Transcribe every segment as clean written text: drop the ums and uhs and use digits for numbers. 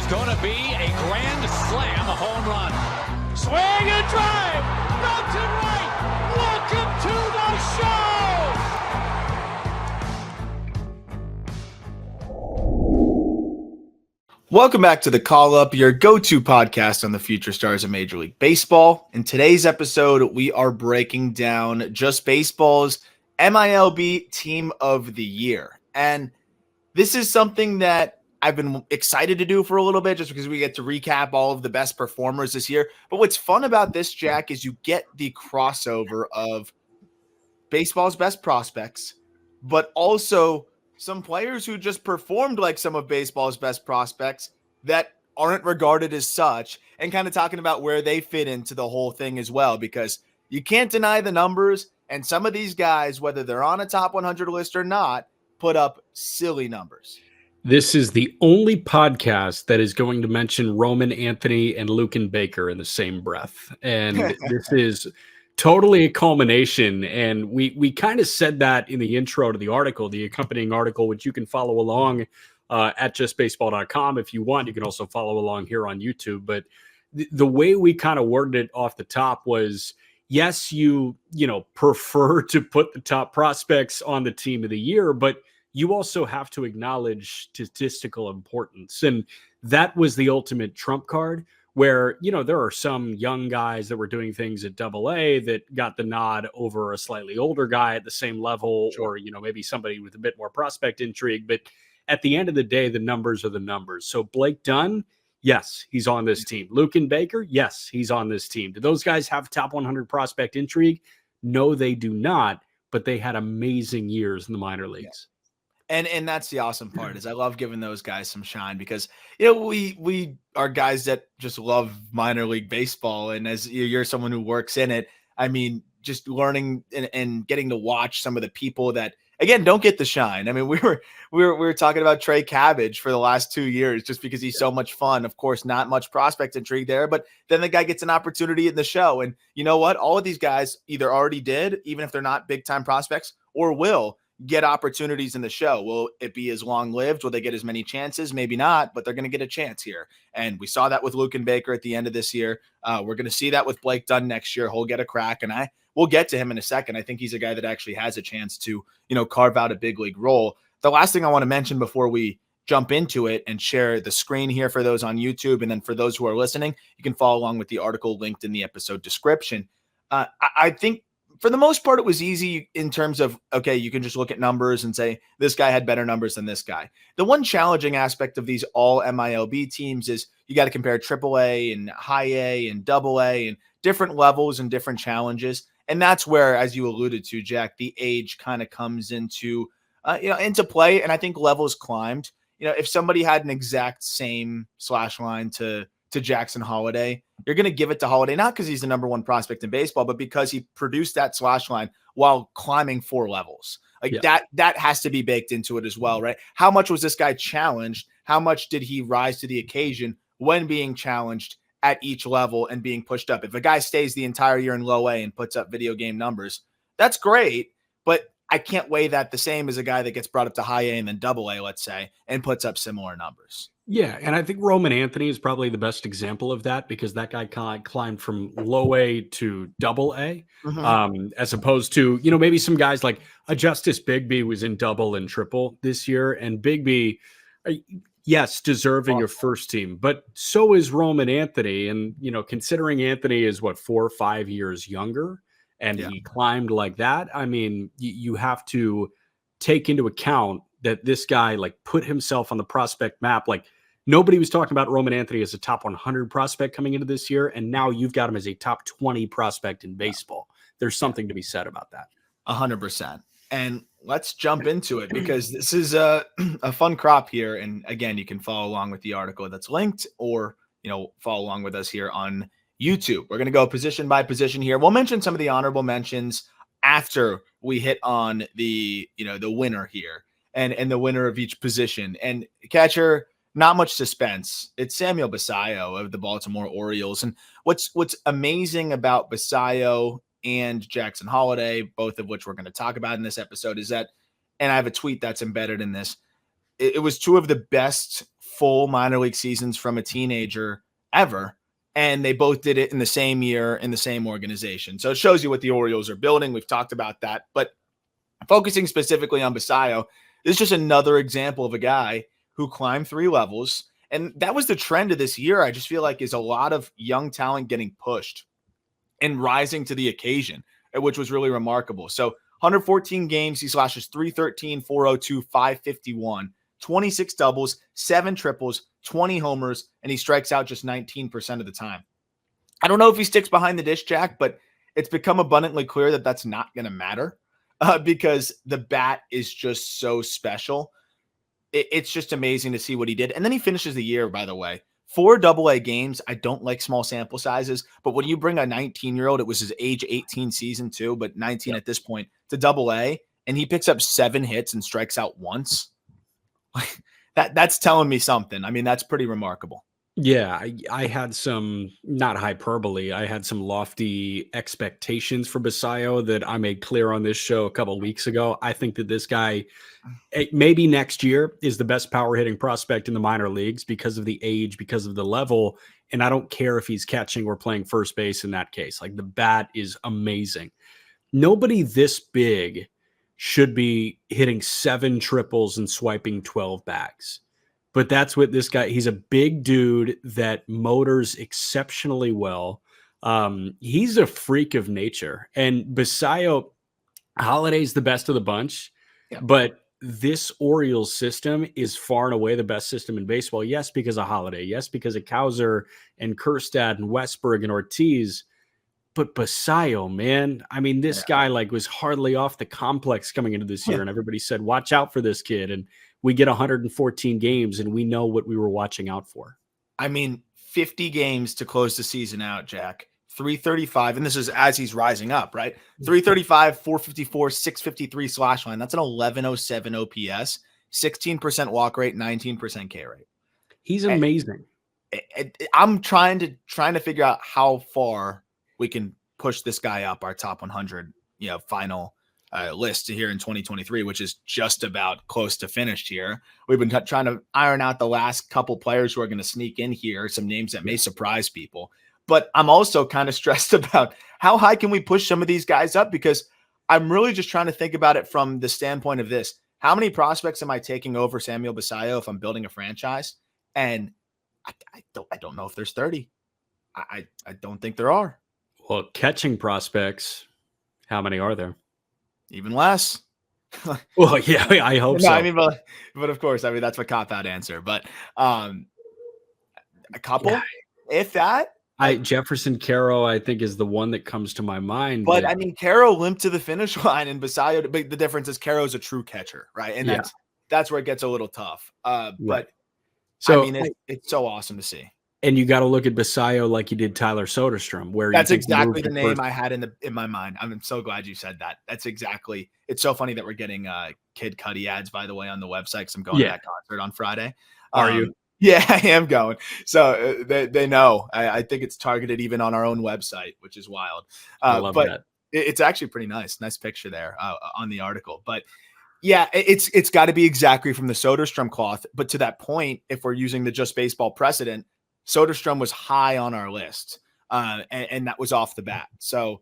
is going to be a grand slam home run. Swing and drive. Belton right. Welcome to the show. Welcome back to the Call Up, your go-to podcast on the future stars of Major League Baseball. In today's episode, we are breaking down Just Baseball's MILB Team of the Year. And this is something that I've been excited to do for a little bit just because we get to recap all of the best performers this year. But what's fun about this, Jack, is you get the crossover of baseball's best prospects, but also some players who just performed like some of baseball's best prospects that aren't regarded as such, and kind of talking about where they fit into the whole thing as well, because you can't deny the numbers. And some of these guys, whether they're on a top 100 list or not, put up silly numbers. This is the only podcast that is going to mention Roman Anthony and Lucan Baker in the same breath. And this is totally a culmination. And we kind of said that in the intro to the article, the accompanying article, which you can follow along at justbaseball.com if you want. You can also follow along here on YouTube. But the way we kind of worded it off the top was, yes, you prefer to put the top prospects on the team of the year, but you also have to acknowledge statistical importance. And that was the ultimate trump card where, there are some young guys that were doing things at AA that got the nod over a slightly older guy at the same level, sure, or, maybe somebody with a bit more prospect intrigue. But at the end of the day, the numbers are the numbers. So Blake Dunn, yes, he's on this team. Lucan Baker, yes, he's on this team. Do those guys have top 100 prospect intrigue? No, they do not, but they had amazing years in the minor leagues. Yeah. And that's the awesome part, is I love giving those guys some shine because, we are guys that just love minor league baseball. And as you're someone who works in it, I mean, just learning and getting to watch some of the people that, again, don't get the shine. I mean, we were talking about Trey Cabbage for the last 2 years just because he's so much fun. Of course, not much prospect intrigue there, but then the guy gets an opportunity in the show. And you know what? All of these guys either already did, even if they're not big time prospects, or will get opportunities in the show. Will it be as long-lived? Will they get as many chances? Maybe not, but they're going to get a chance here. And we saw that with Lucan Baker at the end of this year. We're going to see that with Blake Dunn next year. He'll get a crack, and we'll get to him in a second. I think he's a guy that actually has a chance to, carve out a big league role. The last thing I want to mention before we jump into it and share the screen here for those on YouTube, and then for those who are listening, you can follow along with the article linked in the episode description. I think for the most part, it was easy in terms of, okay, you can just look at numbers and say, this guy had better numbers than this guy. The one challenging aspect of these all MILB teams is you got to compare AAA and high A and AA and different levels and different challenges. And that's where, as you alluded to, Jack, the age kind of comes into play. And I think levels climbed. If somebody had an exact same slash line to Jackson Holiday, you're going to give it to Holiday, not because he's the number one prospect in baseball, but because he produced that slash line while climbing 4 levels. That has to be baked into it as well, right? How much was this guy challenged? How much did he rise to the occasion when being challenged at each level and being pushed up? If a guy stays the entire year in low A and puts up video game numbers, that's great, but I can't weigh that the same as a guy that gets brought up to high A and then double A, let's say, and puts up similar numbers. Yeah, and I think Roman Anthony is probably the best example of that because that guy climbed from low A to double A, as opposed to, maybe some guys like Justice Bigby was in double and triple this year. And Bigby, yes, deserving of first team, but so is Roman Anthony. And, considering Anthony is 4 or 5 years younger and he climbed like that, I mean, you have to take into account that this guy put himself on the prospect map. Nobody was talking about Roman Anthony as a top 100 prospect coming into this year, and now you've got him as a top 20 prospect in baseball. There's something to be said about that. 100%. And let's jump into it because this is a fun crop here. And again, you can follow along with the article that's linked, or follow along with us here on YouTube. We're going to go position by position here. We'll mention some of the honorable mentions after we hit on the winner here and the winner of each position. And catcher, not much suspense. It's Samuel Basallo of the Baltimore Orioles. And what's amazing about Basallo and Jackson Holiday, both of which we're going to talk about in this episode, is that, and I have a tweet that's embedded in this, it was 2 of the best full minor league seasons from a teenager ever. And they both did it in the same year in the same organization. So it shows you what the Orioles are building. We've talked about that. But focusing specifically on Basayo, this is just another example of a guy who climbed 3 levels. And that was the trend of this year. I just feel like is a lot of young talent getting pushed and rising to the occasion, which was really remarkable. So 114 games, he slashes 313, 402, 551, 26 doubles, 7 triples, 20 homers, and he strikes out just 19% of the time. I don't know if he sticks behind the dish, Jack, but it's become abundantly clear that that's not going to matter because the bat is just so special. It's just amazing to see what he did. And then he finishes the year, by the way. 4 AA games. I don't like small sample sizes, but when you bring a 19-year-old, it was his age 18 season too, but 19 at this point, to AA, and he picks up 7 hits and strikes out once. That's telling me something. I mean, that's pretty remarkable. Yeah, I had some, not hyperbole, I had some lofty expectations for Basayo that I made clear on this show a couple of weeks ago. I think that this guy, maybe next year, is the best power hitting prospect in the minor leagues because of the age, because of the level. And I don't care if he's catching or playing first base in that case. Like, the bat is amazing. Nobody this big should be hitting 7 triples and swiping 12 bags. But that's what this guy, he's a big dude that motors exceptionally well. He's a freak of nature. And Basayo, Holiday's the best of the bunch, but this Orioles system is far and away the best system in baseball. Yes, because of Holiday. Yes, because of Cowser and Kjerstad and Westberg and Ortiz. But Basayo, man, I mean, this guy was hardly off the complex coming into this year, and everybody said, watch out for this kid. And we get 114 games, and we know what we were watching out for. I mean, 50 games to close the season out, Jack. 335, and this is as he's rising up, right? 335, 454, 653 slash line. That's an 1107 OPS, 16% walk rate, 19% K rate. He's amazing. I'm trying to figure out how far we can push this guy up our top 100, final list here in 2023, which is just about close to finished here. We've been trying to iron out the last couple players who are going to sneak in here, some names that may surprise people. But I'm also kind of stressed about how high can we push some of these guys up, because I'm really just trying to think about it from the standpoint of this. How many prospects am I taking over Samuel Basayo if I'm building a franchise? And I don't know if there's 30. I don't think there are. Well, catching prospects, how many are there? Even less. Well, yeah, I hope so. I mean, but of course, I mean, that's a cop-out answer. But a couple, if that. Jefferson Caro, I think, is the one that comes to my mind. But I mean, Caro limped to the finish line, and Basayo, but the difference is Caro's a true catcher, right? And that's where it gets a little tough. But so I mean, it's so awesome to see. And you got to look at Basayo like you did Tyler Soderstrom, where that's exactly the name I had in my mind. I'm so glad you said that. That's exactly. It's so funny that we're getting Kid Cudi ads, by the way, on the website, because I'm going to that concert on Friday. Are you? Yeah, I am going. So they know. I think it's targeted even on our own website, which is wild. I love that. It's actually pretty nice. Nice picture there on the article. But yeah, it's got to be exactly from the Soderstrom cloth. But to that point, if we're using the Just Baseball precedent, Soderstrom was high on our list, and that was off the bat. So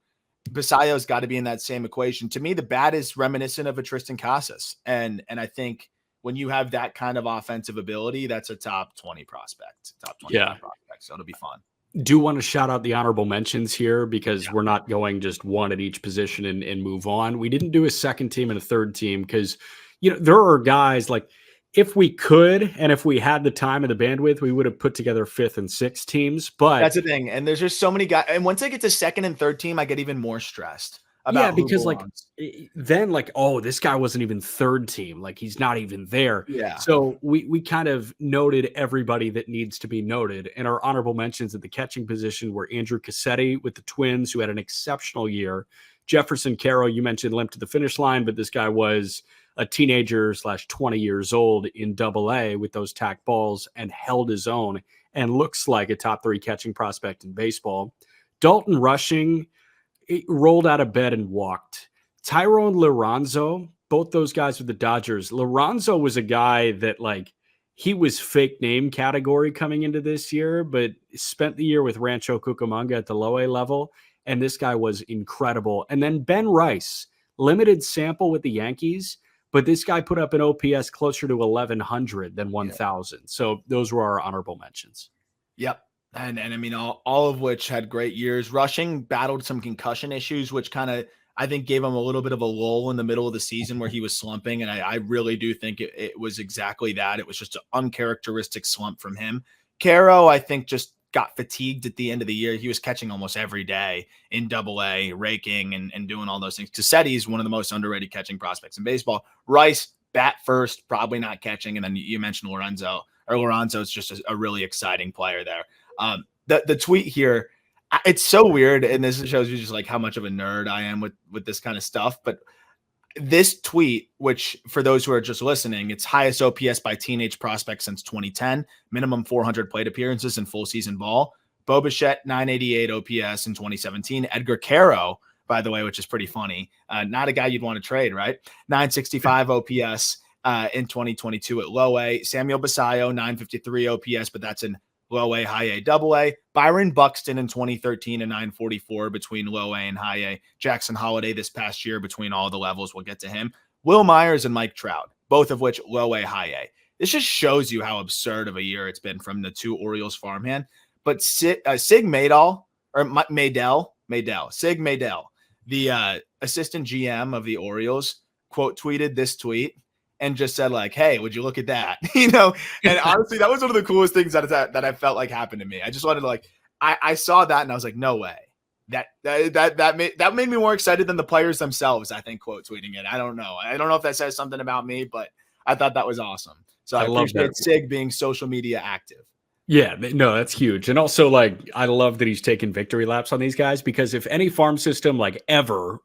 Basayo's got to be in that same equation. To me, the bat is reminiscent of a Tristan Casas, and I think when you have that kind of offensive ability, that's a top 20 prospect, top 20 prospect. So it'll be fun. Do want to shout out the honorable mentions here, because we're not going just one at each position and move on. We didn't do a second team and a third team because, there are guys like, if we could, and if we had the time and the bandwidth, we would have put together 5th and 6th teams. But that's the thing. And there's just so many guys. And once I get to second and third team, I get even more stressed about because then this guy wasn't even third team. Like, he's not even there. Yeah. So we kind of noted everybody that needs to be noted. And our honorable mentions at the catching position were Andrew Cassetti with the Twins, who had an exceptional year. Jefferson Caro, you mentioned, limped to the finish line, but this guy was a teenager / 20 years old in AA with those tack balls and held his own and looks like a top 3 catching prospect in baseball. Dalton Rushing rolled out of bed and walked. Tyrone Lorenzo, both those guys with the Dodgers. Lorenzo was a guy that he was fake name category coming into this year, but spent the year with Rancho Cucamonga at the low A level. And this guy was incredible. And then Ben Rice, limited sample with the Yankees, but this guy put up an OPS closer to 1,100 than 1,000. So those were our honorable mentions. Yep. And I mean, all of which had great years. Rushing battled some concussion issues, which kind of, I think, gave him a little bit of a lull in the middle of the season where he was slumping. And I really do think it was exactly that. It was just an uncharacteristic slump from him. Caro, I think, just got fatigued at the end of the year. He was catching almost every day in Double-A, raking and doing all those things. Cassetti's one of the most underrated catching prospects in baseball. Rice, bat first, probably not catching. And then you mentioned Lorenzo is just a really exciting player there. The tweet here, it's so weird, and this shows you just like how much of a nerd I am with this kind of stuff. But this tweet, which for those who are just listening, it's highest OPS by teenage prospect since 2010, minimum 400 plate appearances in full season ball. Bo Bichette, 988 OPS in 2017. Edgar Caro, by the way, which is pretty funny. Not a guy you'd want to trade, right? 965 OPS in 2022 at low A. Samuel Basayo, 953 OPS, but that's in low A, high A, double A. Byron Buxton in 2013 and 944 between low A and high A. Jackson Holiday this past year between all the levels. We'll get to him. Will Myers and Mike Trout, both of which low A, high A. This just shows you how absurd of a year it's been from the two Orioles farmhand. But Sig Maydell, the assistant GM of the Orioles, quote tweeted this tweet and just said like, "Hey, would you look at that?" And honestly, that was one of the coolest things that I felt like happened to me. I just wanted to I saw that and I was like, no way. That made me more excited than the players themselves, I think, quote tweeting it. I don't know if that says something about me, but I thought that was awesome. So I appreciate Sig being social media active. Yeah, no, that's huge. And also, I love that he's taking victory laps on these guys, because if any farm system ever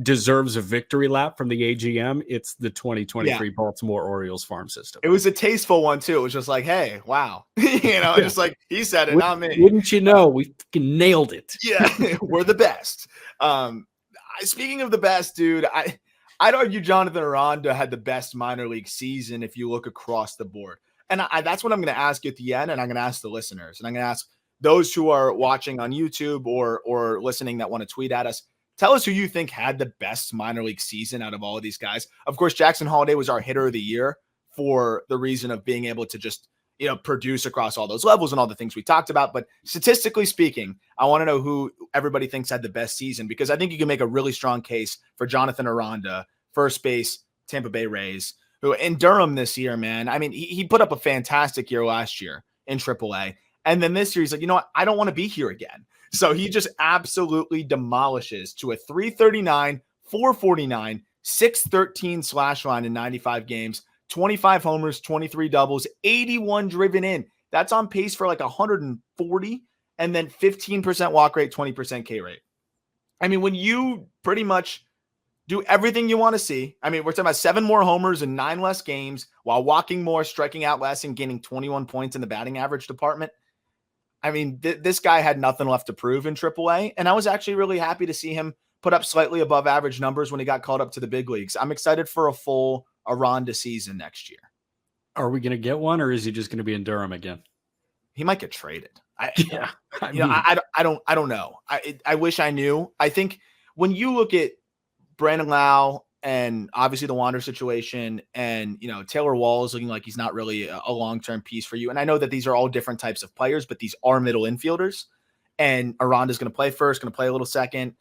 deserves a victory lap from the AGM, it's the 2023 Baltimore Orioles farm system. It was a tasteful one too. It was just like, hey, wow. Just like he said it, not me. Wouldn't you know? We fucking nailed it. Yeah, we're the best. Speaking of the best, dude, I'd argue Jonathan Aranda had the best minor league season if you look across the board. And that's what I'm going to ask you at the end, and I'm going to ask the listeners, and I'm going to ask those who are watching on YouTube or listening that want to tweet at us. Tell us who you think had the best minor league season out of all of these guys. Of course, Jackson Holiday was our hitter of the year for the reason of being able to just, produce across all those levels and all the things we talked about. But statistically speaking, I want to know who everybody thinks had the best season, because I think you can make a really strong case for Jonathan Aranda, first base, Tampa Bay Rays, who in Durham this year, man. I mean, he put up a fantastic year last year in AAA. And then this year, he's like, you know what? I don't want to be here again. So he just absolutely demolishes to a 339, 449, 613 slash line in 95 games, 25 homers, 23 doubles, 81 driven in. That's on pace for 140, and then 15% walk rate, 20% K rate. I mean, when you pretty much do everything you want to see, I mean, we're talking about 7 more homers and 9 less games while walking more, striking out less, and gaining 21 points in the batting average department. I mean, this guy had nothing left to prove in AAA, and I was actually really happy to see him put up slightly above average numbers when he got called up to the big leagues. I'm excited for a full Aranda season next year. Are we going to get one, or is he just going to be in Durham again? He might get traded. I don't know. I wish I knew. I think when you look at Brandon Lau and obviously the Wander situation, and Taylor Wall is looking like he's not really a long-term piece for you. And I know that these are all different types of players, but these are middle infielders, and Aranda's going to play first, going to play a little second.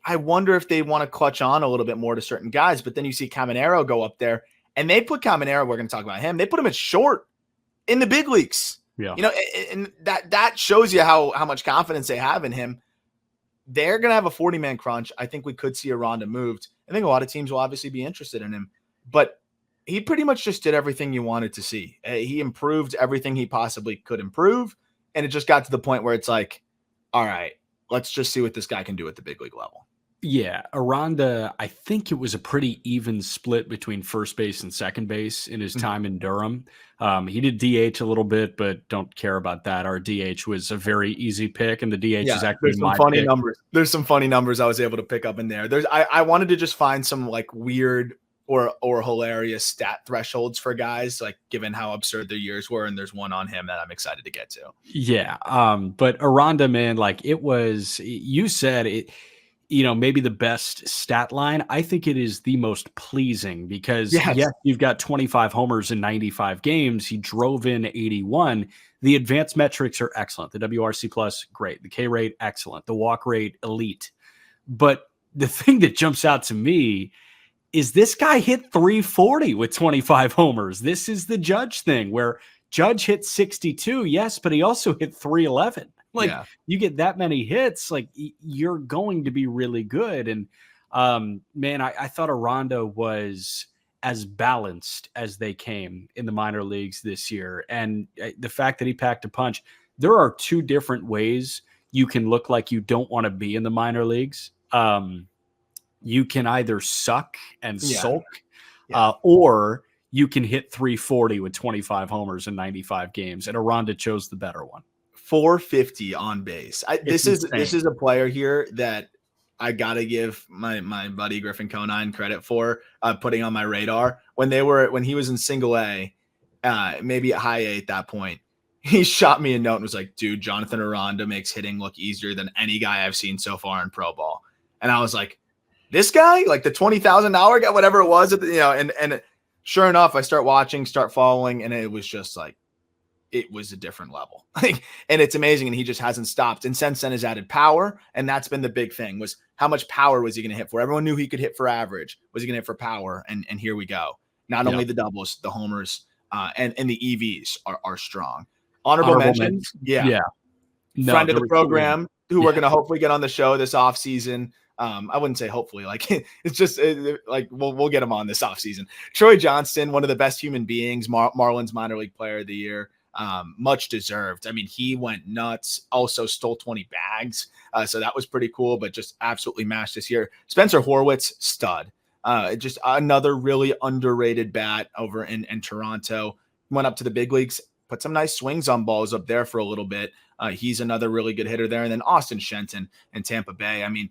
I wonder if they want to clutch on a little bit more to certain guys, but then you see Caminero go up there, and they put Caminero, we're going to talk about him, they put him at short in the big leagues. Yeah. And that shows you how much confidence they have in him. They're going to have a 40-man crunch. I think we could see Aranda moved. I think a lot of teams will obviously be interested in him, but he pretty much just did everything you wanted to see. He improved everything he possibly could improve, and it just got to the point where it's like, all right, let's just see what this guy can do at the big league level. Yeah, Aranda, I think it was a pretty even split between first base and second base in his time in Durham. He did DH a little bit, but don't care about that. Our DH was a very easy pick, and the DH is actually there's some funny numbers. There's some funny numbers I was able to pick up in there. I wanted to just find some weird or hilarious stat thresholds for guys, like given how absurd their years were. And there's one on him that I'm excited to get to. Yeah. But Aranda, man, like it was, you said it, maybe the best stat line. I think it is the most pleasing because yes, you've got 25 homers in 95 games. He drove in 81. The advanced metrics are excellent. The WRC plus, great. The K rate, excellent. The walk rate, elite. But the thing that jumps out to me is this guy hit 340 with 25 homers. This is the Judge thing where Judge hit 62. Yes, but he also hit 311. Like you get that many hits, like you're going to be really good. And man, I thought Aranda was as balanced as they came in the minor leagues this year. And the fact that he packed a punch, there are two different ways you can look like you don't want to be in the minor leagues. You can either suck and sulk, or you can hit 340 with 25 homers in 95 games. And Aranda chose the better one. 450 on base. This is a player here that I gotta give my buddy Griffin Conine credit for putting on my radar when he was in single A, maybe at high A at that point. He shot me a note and was like, dude, Jonathan Aranda makes hitting look easier than any guy I've seen so far in pro ball. And I was like, this guy, like the $20,000 guy, whatever it was, and sure enough, I start following, and it was just like, it was a different level. And it's amazing. And he just hasn't stopped. And since then has added power. And that's been the big thing, was how much power was he going to hit for? Everyone knew he could hit for average. Was he going to hit for power? And here we go. Not only the doubles, the homers, and the EVs are strong. Honorable mentions. Yeah. No, friend of the program who we're going to hopefully get on the show this off season. I wouldn't say hopefully, like it's just like we'll get him on this off season. Troy Johnston, one of the best human beings, Marlins minor league player of the year. Much deserved. I mean, he went nuts, also stole 20 bags. So that was pretty cool, but just absolutely mashed this year. Spencer Horwitz, stud. Just another really underrated bat over in Toronto. Went up to the big leagues, put some nice swings on balls up there for a little bit. He's another really good hitter there. And then Austin Shenton in Tampa Bay. I mean,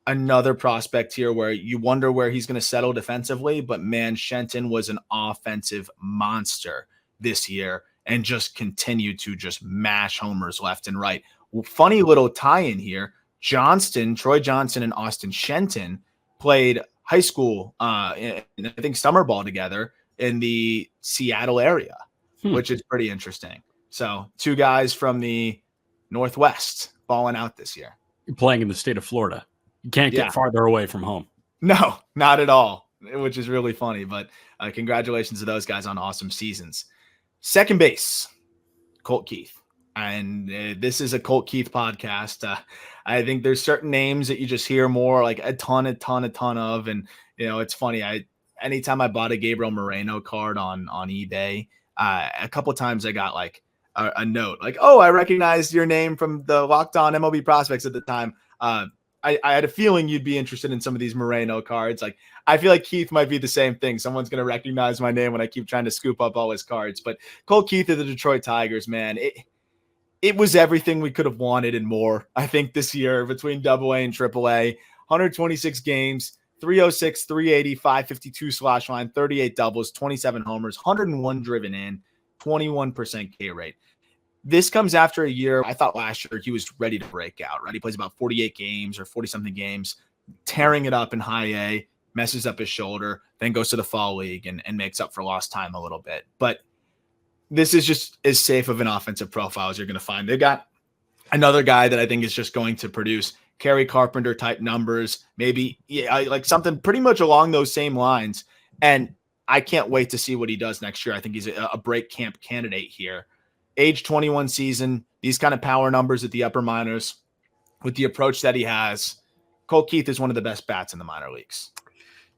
another prospect here where you wonder where he's going to settle defensively, but man, Shenton was an offensive monster this year and just continued to just mash homers left and right. Funny little tie-in here. Troy Johnston and Austin Shenton played high school, I think summer ball together in the Seattle area, which is pretty interesting. So 2 guys from the Northwest balling out this year. You're playing in the state of Florida. You can't get farther away from home. No, not at all, which is really funny. But congratulations to those guys on awesome seasons. Second base, Colt Keith. And this is a Colt Keith podcast. I think there's certain names that you just hear more, like a ton of. And, it's funny. Anytime I bought a Gabriel Moreno card on eBay, a couple of times I got like a note like, oh, I recognized your name from the Locked On MLB Prospects at the time. I had a feeling you'd be interested in some of these Moreno cards. Like, I feel like Keith might be the same thing. Someone's going to recognize my name when I keep trying to scoop up all his cards. But Colt Keith of the Detroit Tigers, man, it was everything we could have wanted and more, I think, this year between AA and AAA. 126 games, 306, 380, 552 slash line, 38 doubles, 27 homers, 101 driven in, 21% K rate. This comes after a year. I thought last year he was ready to break out, right? He plays about 48 games or 40-something games, tearing it up in high A, messes up his shoulder, then goes to the fall league and makes up for lost time a little bit. But this is just as safe of an offensive profile as you're going to find. They got another guy that I think is just going to produce Kerry Carpenter type numbers, maybe like something pretty much along those same lines. And I can't wait to see what he does next year. I think he's a break camp candidate here. Age 21 season, these kind of power numbers at the upper minors with the approach that he has. Colt Keith is one of the best bats in the minor leagues.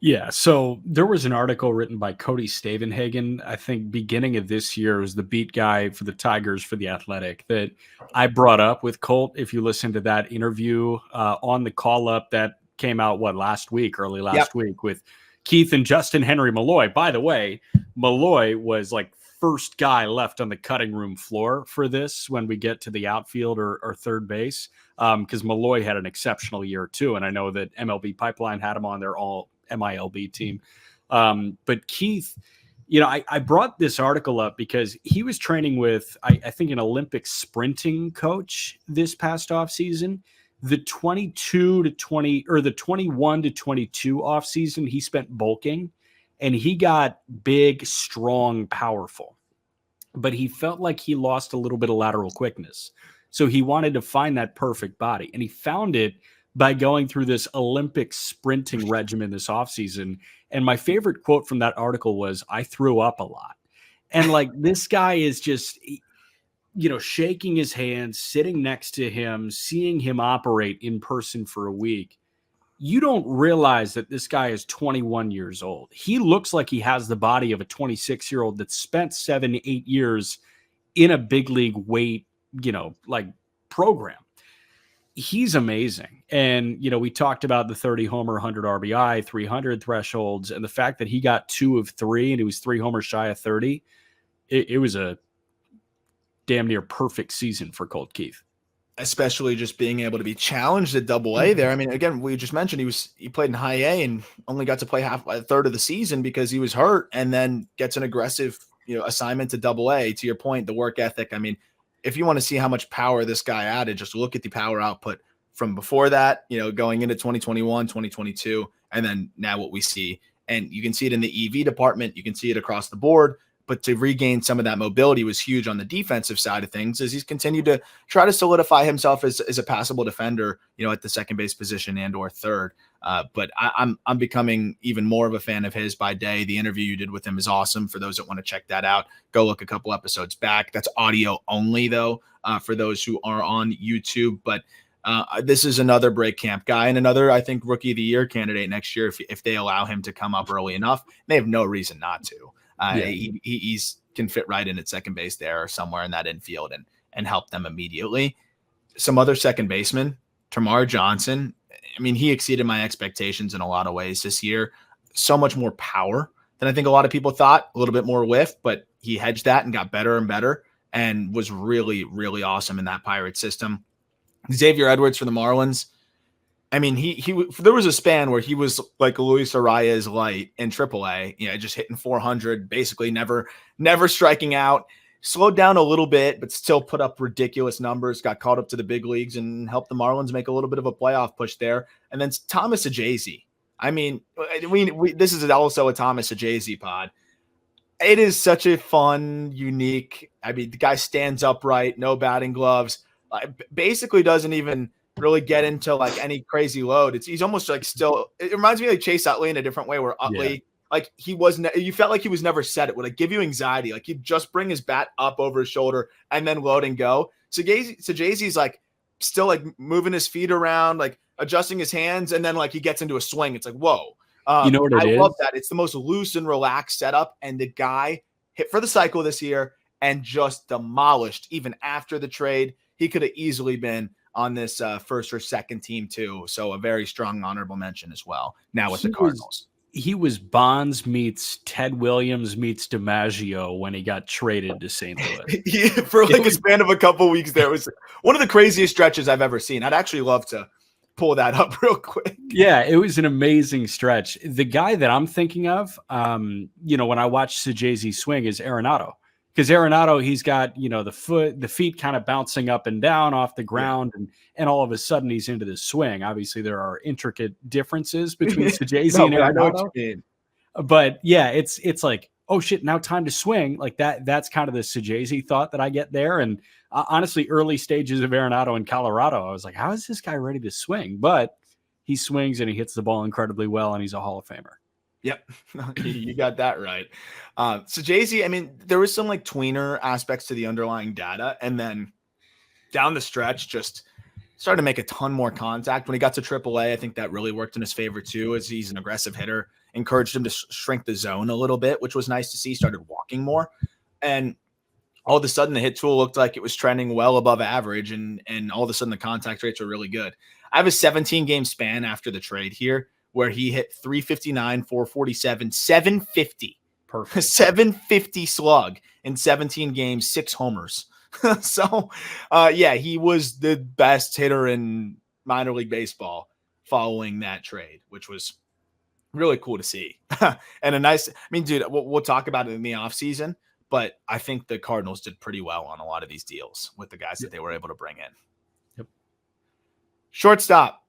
Yeah, so there was an article written by Cody Stavenhagen, I think beginning of this year, was the beat guy for the Tigers for The Athletic, that I brought up with Colt. If you listen to that interview on the call-up that came out, early last week with Keith and Justin Henry Malloy. By the way, Malloy was like first guy left on the cutting room floor for this when we get to the outfield or third base, because Malloy had an exceptional year too. And I know that MLB Pipeline had him on their All-MiLB team But Keith, I brought this article up because he was training with, I think, an Olympic sprinting coach this past offseason. The 22 to 20 or the 21 to 22 offseason, he spent bulking and he got big, strong, powerful. But he felt like he lost a little bit of lateral quickness. So he wanted to find that perfect body. And he found it by going through this Olympic sprinting regimen this offseason. And my favorite quote from that article was, "I threw up a lot." And like, this guy is just, shaking his hands, sitting next to him, seeing him operate in person for a week. You don't realize that this guy is 21 years old. He looks like he has the body of a 26-year-old that spent 7-8 years in a big league weight, program. He's amazing. And, we talked about the 30 homer, 100 RBI, 300 thresholds, and the fact that he got 2 of 3 and he was 3 homers shy of 30. It was a damn near perfect season for Colt Keith. Especially just being able to be challenged at Double-A there. I mean, again, we just mentioned he played in High A and only got to play a third of the season because he was hurt, and then gets an aggressive, assignment to Double-A. To your point, the work ethic. I mean, if you want to see how much power this guy added, just look at the power output from before that, going into 2021, 2022, and then now what we see. And you can see it in the EV department. You can see it across the board. But to regain some of that mobility was huge on the defensive side of things, as he's continued to try to solidify himself as a passable defender, at the second base position and or third. But I'm becoming even more of a fan of his by day. The interview you did with him is awesome. For those that want to check that out, go look a couple episodes back. That's audio only, though, for those who are on YouTube. But this is another break camp guy and another, I think, rookie of the year candidate next year if they allow him to come up early enough. They have no reason not to. He's can fit right in at second base there or somewhere in that infield and help them immediately. Some other second baseman, Tamar Johnson. I mean, he exceeded my expectations in a lot of ways this year. So much more power than I think a lot of people thought, a little bit more whiff, but he hedged that and got better and better and was really, really awesome in that Pirates system. Xavier Edwards for the Marlins. I mean, there was a span where he was like Luis Arias light in AAA, just hitting 400, basically never striking out, slowed down a little bit, but still put up ridiculous numbers, got called up to the big leagues and helped the Marlins make a little bit of a playoff push there. And then Thomas Ajazi. I mean, this is also a Thomas Ajazi pod. It is such a fun, unique, the guy stands upright, no batting gloves, basically doesn't even really get into like any crazy load. He's almost like it reminds me of like Chase Utley in a different way, where Utley, like he wasn't, you felt like he was never set. It would like give you anxiety. Like he'd just bring his bat up over his shoulder and then load and go. So Jay-Z's like still like moving his feet around, like adjusting his hands. And then like he gets into a swing. It's like, whoa. You know what it is? I love that. It's the most loose and relaxed setup. And the guy hit for the cycle this year and just demolished even after the trade. He could have easily been on this first or second team too. So a very strong honorable mention as well. Now with the Cardinals. He was Bonds meets Ted Williams meets DiMaggio when he got traded to St. Louis. For like a span of a couple of weeks there. It was one of the craziest stretches I've ever seen. I'd actually love to pull that up real quick. Yeah, it was an amazing stretch. The guy that I'm thinking of, when I watch Sajazi swing is Arenado. Because Arenado, he's got, the feet kind of bouncing up and down off the ground, and all of a sudden he's into this swing. Obviously, there are intricate differences between Sajazi and Arenado. But yeah, it's like, oh shit, now time to swing. Like that's kind of the Sajazi thought that I get there. And honestly, early stages of Arenado in Colorado, I was like, how is this guy ready to swing? But he swings and he hits the ball incredibly well, and he's a Hall of Famer. Yep. You got that right. So Jay-Z, I mean, there was some like tweener aspects to the underlying data, and then down the stretch just started to make a ton more contact. When he got to AAA, I think that really worked in his favor too, as he's an aggressive hitter, encouraged him to shrink the zone a little bit, which was nice to see. Started walking more, and all of a sudden the hit tool looked like it was trending well above average, and all of a sudden the contact rates are really good. I have a 17 game span after the trade here where he hit 359, 447, 750. Perfect. 750 slug in 17 games, 6 homers. So, he was the best hitter in minor league baseball following that trade, which was really cool to see. And a nice, I mean, dude, we'll talk about it in the offseason, but I think the Cardinals did pretty well on a lot of these deals with the guys that they were able to bring in. Yep. Shortstop,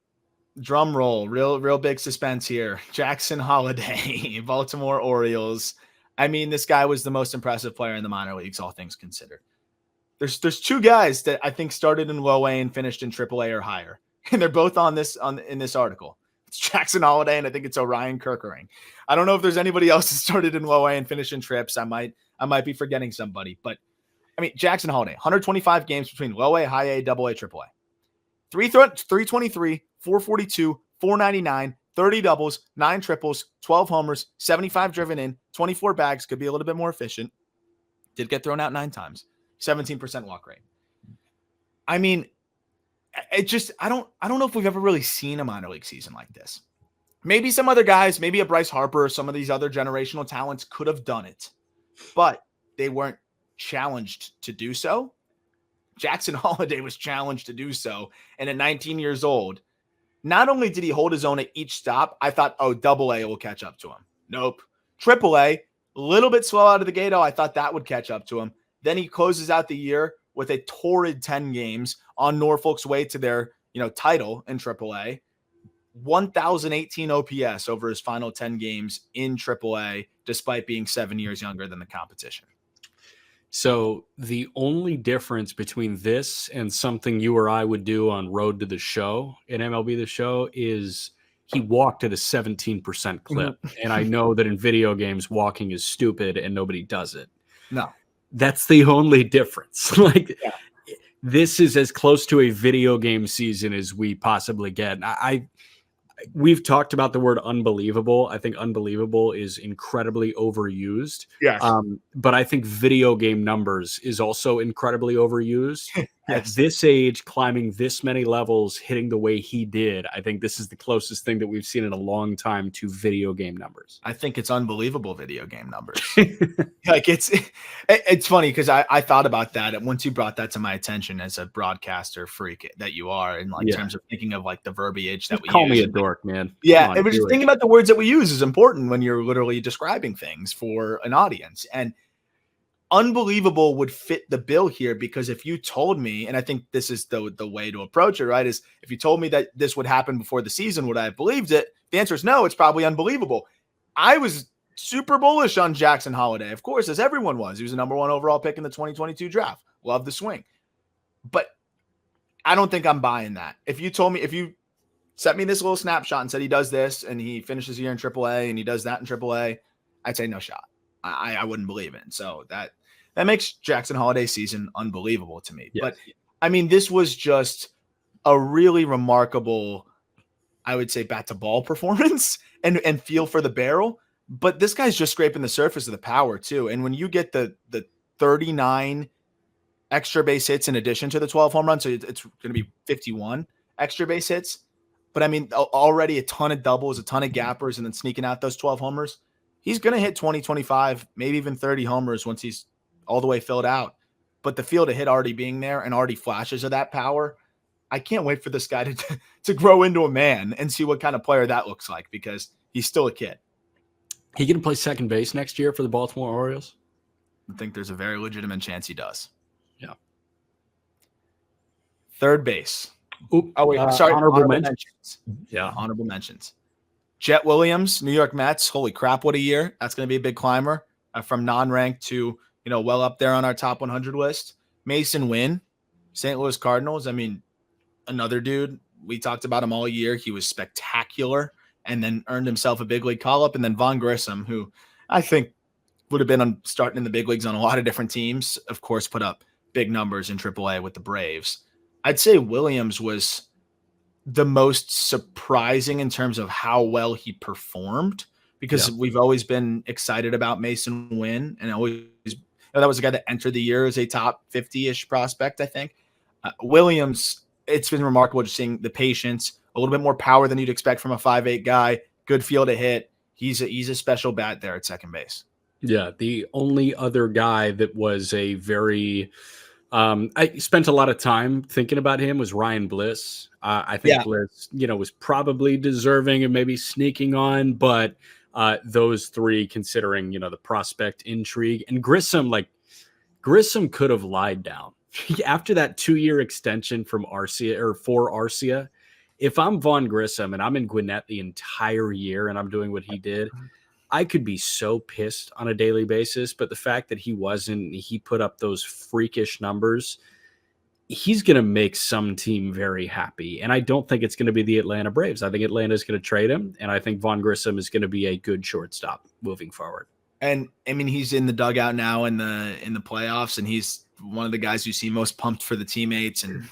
drum roll, real big suspense here. Jackson Holiday, Baltimore Orioles. I mean, this guy was the most impressive player in the minor leagues, all things considered. There's two guys that I think started in low A and finished in AAA or higher, and they're both in this article. It's Jackson Holiday, and I think it's Orion Kerkering. I don't know if there's anybody else that started in low A and finished in trips. I might be forgetting somebody, but I mean, Jackson Holiday, 125 games between low A, high A, double A, triple A. 323, 442, 499, 30 doubles, 9 triples, 12 homers, 75 driven in, 24 bags, could be a little bit more efficient. Did get thrown out 9 times. 17% walk rate. I mean, I don't know if we've ever really seen a minor league season like this. Maybe some other guys, maybe a Bryce Harper or some of these other generational talents could have done it, but they weren't challenged to do so. Jackson Holiday was challenged to do so. And at 19 years old, not only did he hold his own at each stop, I thought, oh, double A will catch up to him. Nope. Triple A, a little bit slow out of the gate. Oh, I thought that would catch up to him. Then he closes out the year with a torrid 10 games on Norfolk's way to their, title in AAA. 1,018 OPS over his final 10 games in AAA, despite being 7 years younger than the competition. So the only difference between this and something you or I would do on Road to the Show in MLB The Show is he walked at a 17% clip. And I know that in video games, walking is stupid and nobody does it. No. That's the only difference. This is as close to a video game season as we possibly get. We've talked about the word unbelievable. I think unbelievable is incredibly overused. Yes. But I think video game numbers is also incredibly overused. At Yes. this age, climbing this many levels, hitting the way he did, I think this is the closest thing that we've seen in a long time to video game numbers. I think it's unbelievable video game numbers. It's funny because I thought about that. And once you brought that to my attention as a broadcaster freak that you are, in terms of thinking of the verbiage that we call use. me a dork, man. Yeah, it was just thinking about the words that we use is important when you're literally describing things for an audience. And unbelievable would fit the bill here, because if you told me, and I think this is the way to approach it, right, is if you told me that this would happen before the season, would I have believed it? The answer is no, it's probably unbelievable. I was super bullish on Jackson Holiday, of course, as everyone was. He was the number 1 overall pick in the 2022 draft. Love the swing. But I don't think I'm buying that. If you sent me this little snapshot and said he does this and he finishes the year in AAA and he does that in AAA, I'd say no shot. I wouldn't believe it. And so that makes Jackson Holiday's season unbelievable to me. Yes. But I mean, this was just a really remarkable, I would say, bat to ball performance and feel for the barrel. But this guy's just scraping the surface of the power too. And when you get the 39 extra base hits in addition to the 12 home runs, so it's going to be 51 extra base hits. But I mean, already a ton of doubles, a ton of gappers, and then sneaking out those 12 homers. He's going to hit 20, 25, maybe even 30 homers once he's all the way filled out. But the field of hit already being there and already flashes of that power, I can't wait for this guy to grow into a man and see what kind of player that looks like, because he's still a kid. He going to play second base next year for the Baltimore Orioles? I think there's a very legitimate chance he does. Yeah. Third base. Oop, oh, wait. Sorry. Honorable mentions. Yeah. Honorable mentions. Jet Williams, New York Mets. Holy crap, what a year. That's going to be a big climber from non-ranked to, well up there on our top 100 list. Mason Wynn, St. Louis Cardinals. I mean, another dude. We talked about him all year. He was spectacular and then earned himself a big league call-up. And then Von Grissom, who I think would have been starting in the big leagues on a lot of different teams, of course, put up big numbers in AAA with the Braves. I'd say Williams was the most surprising in terms of how well he performed, because we've always been excited about Mason Wynn, and always that was a guy that entered the year as a top 50-ish prospect, I think. Williams, it's been remarkable just seeing the patience, a little bit more power than you'd expect from a 5'8" guy, good feel to hit. He's a special bat there at second base. Yeah, the only other guy that was a very I spent a lot of time thinking about him was Ryan Bliss. I think Yeah. Bliss, was probably deserving of maybe sneaking on, but those three, considering, the prospect intrigue and Grissom could have lied down after that 2-year extension from Arcia or for Arcia. If I'm Vaughn Grissom and I'm in Gwinnett the entire year and I'm doing what he did, I could be so pissed on a daily basis, but the fact that he put up those freakish numbers, he's going to make some team very happy. And I don't think it's going to be the Atlanta Braves. I think Atlanta's going to trade him. And I think Vaughn Grissom is going to be a good shortstop moving forward. And I mean, he's in the dugout now in the playoffs, and he's one of the guys you see most pumped for the teammates. And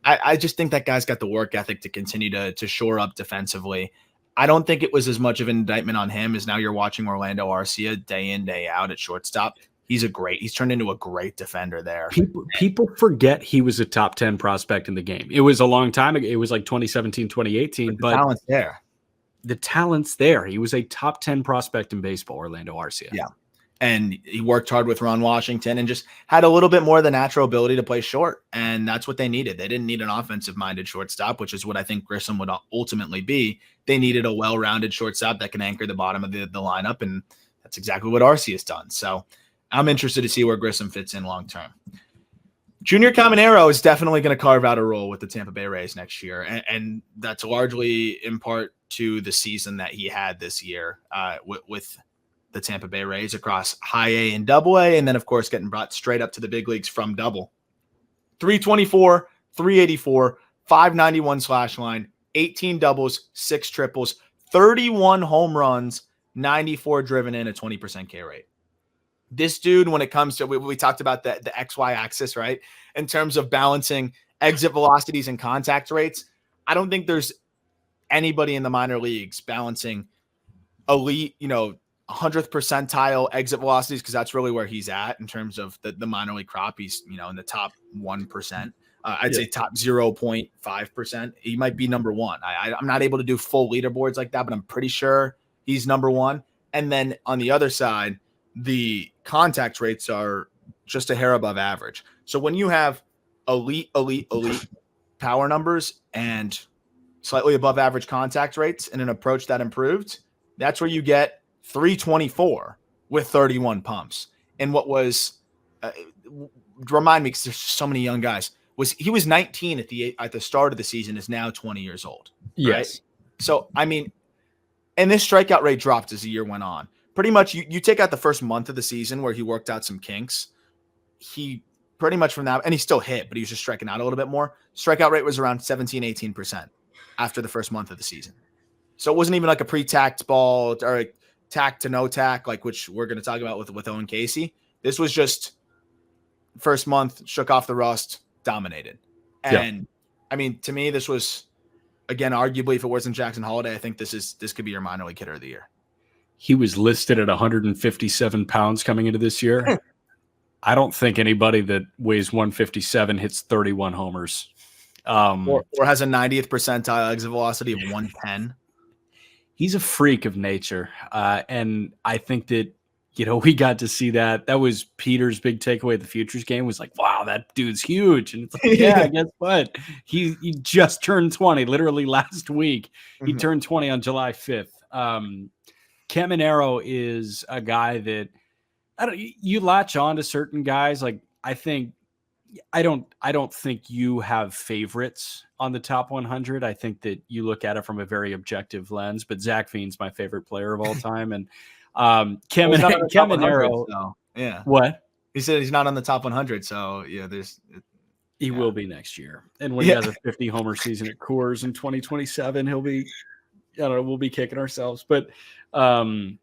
I just think that guy's got the work ethic to continue to shore up defensively. I don't think it was as much of an indictment on him as now you're watching Orlando Arcia day in, day out at shortstop. He's turned into a great defender there. People forget he was a top 10 prospect in the game. It was a long time ago. It was like 2017, 2018. But the talent's there. The talent's there. He was a top 10 prospect in baseball, Orlando Arcia. Yeah. And he worked hard with Ron Washington and just had a little bit more of the natural ability to play short. And that's what they needed. They didn't need an offensive-minded shortstop, which is what I think Grissom would ultimately be. They needed a well-rounded shortstop that can anchor the bottom of the lineup, and that's exactly what Arcia has done. So I'm interested to see where Grissom fits in long-term. Junior Caminero is definitely going to carve out a role with the Tampa Bay Rays next year, and that's largely in part to the season that he had this year with the Tampa Bay Rays across high A and double A, and then, of course, getting brought straight up to the big leagues from double. 324, 384, 591 slash line, 18 doubles, 6 triples, 31 home runs, 94 driven in, a 20% K rate. This dude, when it comes to, we talked about the XY axis, right? In terms of balancing exit velocities and contact rates, I don't think there's anybody in the minor leagues balancing elite, 100th percentile exit velocities, because that's really where he's at in terms of the minor league crop. He's, in the top 1%. I'd say top 0.5%. He might be number one. I'm not able to do full leaderboards like that, but I'm pretty sure he's number one. And then on the other side, the contact rates are just a hair above average. So when you have elite power numbers and slightly above average contact rates and an approach that improved, that's where you get 324 with 31 pumps. And what was, remind me, because there's so many young guys, he was 19 at the start of the season, is now 20 years old. Yes. Right? So, I mean, and this strikeout rate dropped as the year went on. Pretty much you take out the first month of the season where he worked out some kinks. He pretty much from that, and he still hit, but he was just striking out a little bit more. Strikeout rate was around 17, 18% after the first month of the season. So it wasn't even like a pre-tacked ball or a tack to no tack, like which we're going to talk about with Owen Casey. This was just first month, shook off the rust, dominated. And I mean, to me, this was, again, arguably, if it wasn't Jackson Holiday, I think this could be your minor league hitter of the year. He was listed at 157 pounds coming into this year. I don't think anybody that weighs 157 hits 31 homers. Or has a 90th percentile exit velocity of 110. He's a freak of nature. And I think that, we got to see that. That was Peter's big takeaway at the Futures game, was like, wow, that dude's huge. And it's like, yeah, guess what? He just turned 20, literally last week. He turned 20 on July 5th. Caminero is a guy that you latch on to certain guys. Like, I don't think you have favorites on the top 100. I think that you look at it from a very objective lens, but Zach Veen's my favorite player of all time. And Caminero, yeah. What? He said he's not on the top 100. So yeah, he will be next year. And when he has a 50 homer season at Coors in 2027, he'll be, we'll be kicking ourselves. But Caminero,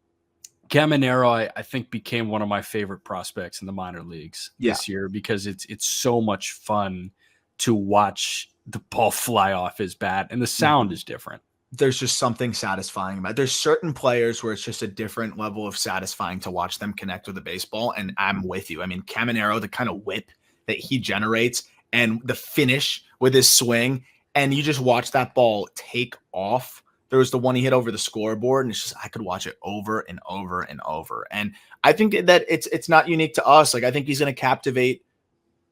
I think, became one of my favorite prospects in the minor leagues this year, because it's so much fun to watch the ball fly off his bat, and the sound is different. There's just something satisfying about it. There's certain players where it's just a different level of satisfying to watch them connect with the baseball, and I'm with you. I mean, Caminero, the kind of whip that he generates and the finish with his swing, and you just watch that ball take off. There was the one he hit over the scoreboard, and it's just, I could watch it over and over and over. And I think that it's not unique to us. Like, I think he's going to captivate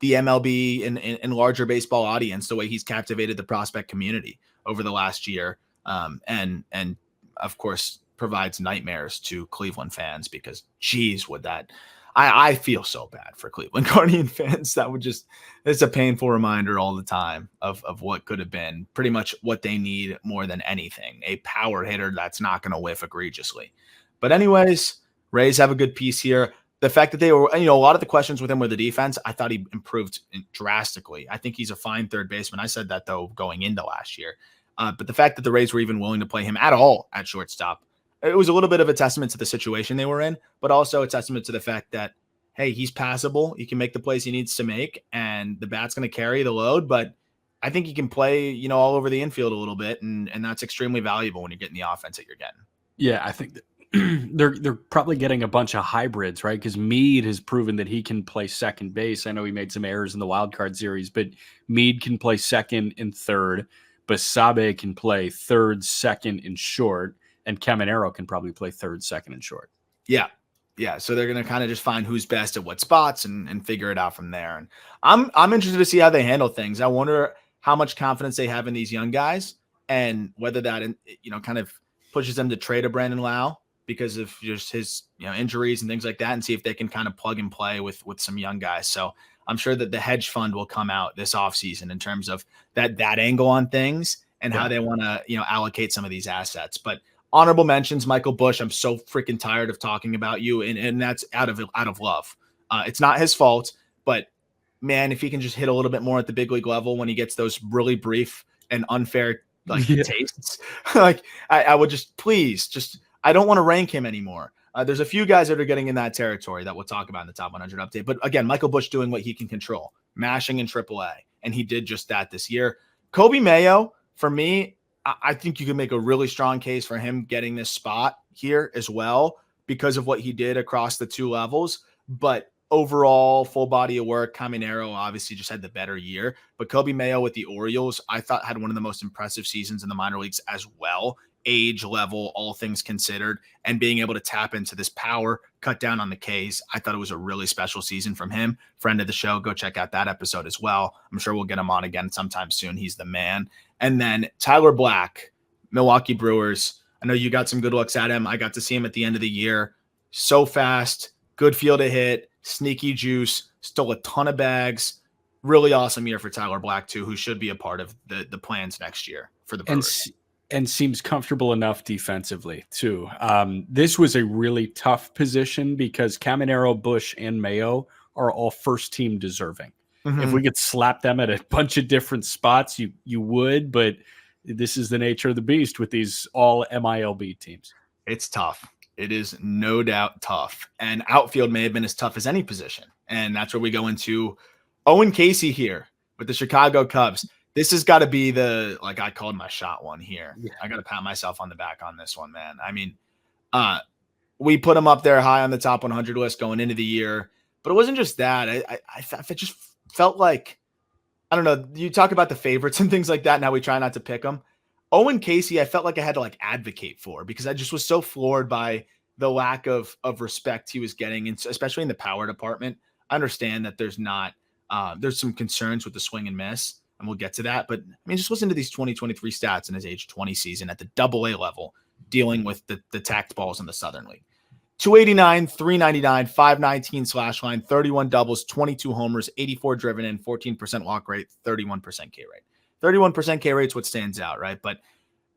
the MLB and larger baseball audience, the way he's captivated the prospect community over the last year. And of course provides nightmares to Cleveland fans because geez, would that, I feel so bad for Cleveland Guardian fans. That would just, it's a painful reminder all the time of what could have been pretty much what they need more than anything. A power hitter that's not going to whiff egregiously. But anyways, Rays have a good piece here. The fact that they were, a lot of the questions with him were the defense. I thought he improved drastically. I think he's a fine third baseman. I said that though going into last year. But the fact that the Rays were even willing to play him at all at shortstop, it was a little bit of a testament to the situation they were in, but also a testament to the fact that, hey, he's passable. He can make the plays he needs to make, and the bat's going to carry the load. But I think he can play, all over the infield a little bit, and that's extremely valuable when you're getting the offense that you're getting. Yeah, I think that they're probably getting a bunch of hybrids, right? Because Meade has proven that he can play second base. I know he made some errors in the wild card series, but Meade can play second and third. Basabe can play third, second, and short. And Caminero can probably play third, second, and short. Yeah. So they're going to kind of just find who's best at what spots and figure it out from there. And I'm interested to see how they handle things. I wonder how much confidence they have in these young guys and whether that, kind of pushes them to trade a Brandon Lau because of just his, injuries and things like that, and see if they can kind of plug and play with some young guys. So I'm sure that the hedge fund will come out this offseason in terms of that angle on things and how they want to, allocate some of these assets. But honorable mentions, Michael Busch. I'm so freaking tired of talking about you, and that's out of love. It's not his fault, but man, if he can just hit a little bit more at the big league level when he gets those really brief and unfair tastes, like I would please I don't want to rank him anymore. There's a few guys that are getting in that territory that we'll talk about in the top 100 update. But again, Michael Busch doing what he can control, mashing in AAA, and he did just that this year. Kobe Mayo, for me, I think you can make a really strong case for him getting this spot here as well because of what he did across the two levels. But overall, full body of work, Caminero obviously just had the better year. But Kobe Mayo with the Orioles, I thought had one of the most impressive seasons in the minor leagues as well. Age level, all things considered, and being able to tap into this power, cut down on the Ks. I thought it was a really special season from him. Friend of the show, go check out that episode as well. I'm sure we'll get him on again sometime soon. He's the man. And then Tyler Black, Milwaukee Brewers. I know you got some good looks at him. I got to see him at the end of the year. So fast, good feel to hit, sneaky juice, stole a ton of bags. Really awesome year for Tyler Black too, who should be a part of the plans next year for the Brewers. And seems comfortable enough defensively too. This was a really tough position because Caminero, Busch, and Mayo are all first team deserving. Mm-hmm. If we could slap them at a bunch of different spots, you would, but this is the nature of the beast with these all MILB teams. It's tough. It is no doubt tough. And outfield may have been as tough as any position. And that's where we go into Owen Casey here with the Chicago Cubs. This has got to be I called my shot one here. Yeah. I got to pat myself on the back on this one, man. I mean, we put him up there high on the top 100 list going into the year, but it wasn't just that. I just felt like, I don't know, you talk about the favorites and things like that and how we try not to pick them. Owen Casey, I felt like I had to advocate for because I just was so floored by the lack of respect he was getting, and especially in the power department. I understand that there's some concerns with the swing and miss, and we'll get to that. But I mean, just listen to these 2023 stats in his age 20 season at the AA level, dealing with the tacked balls in the Southern League. 289, 399, 519 slash line, 31 doubles, 22 homers, 84 driven in, 14% walk rate, 31% K rate. 31% K rate is what stands out, right? But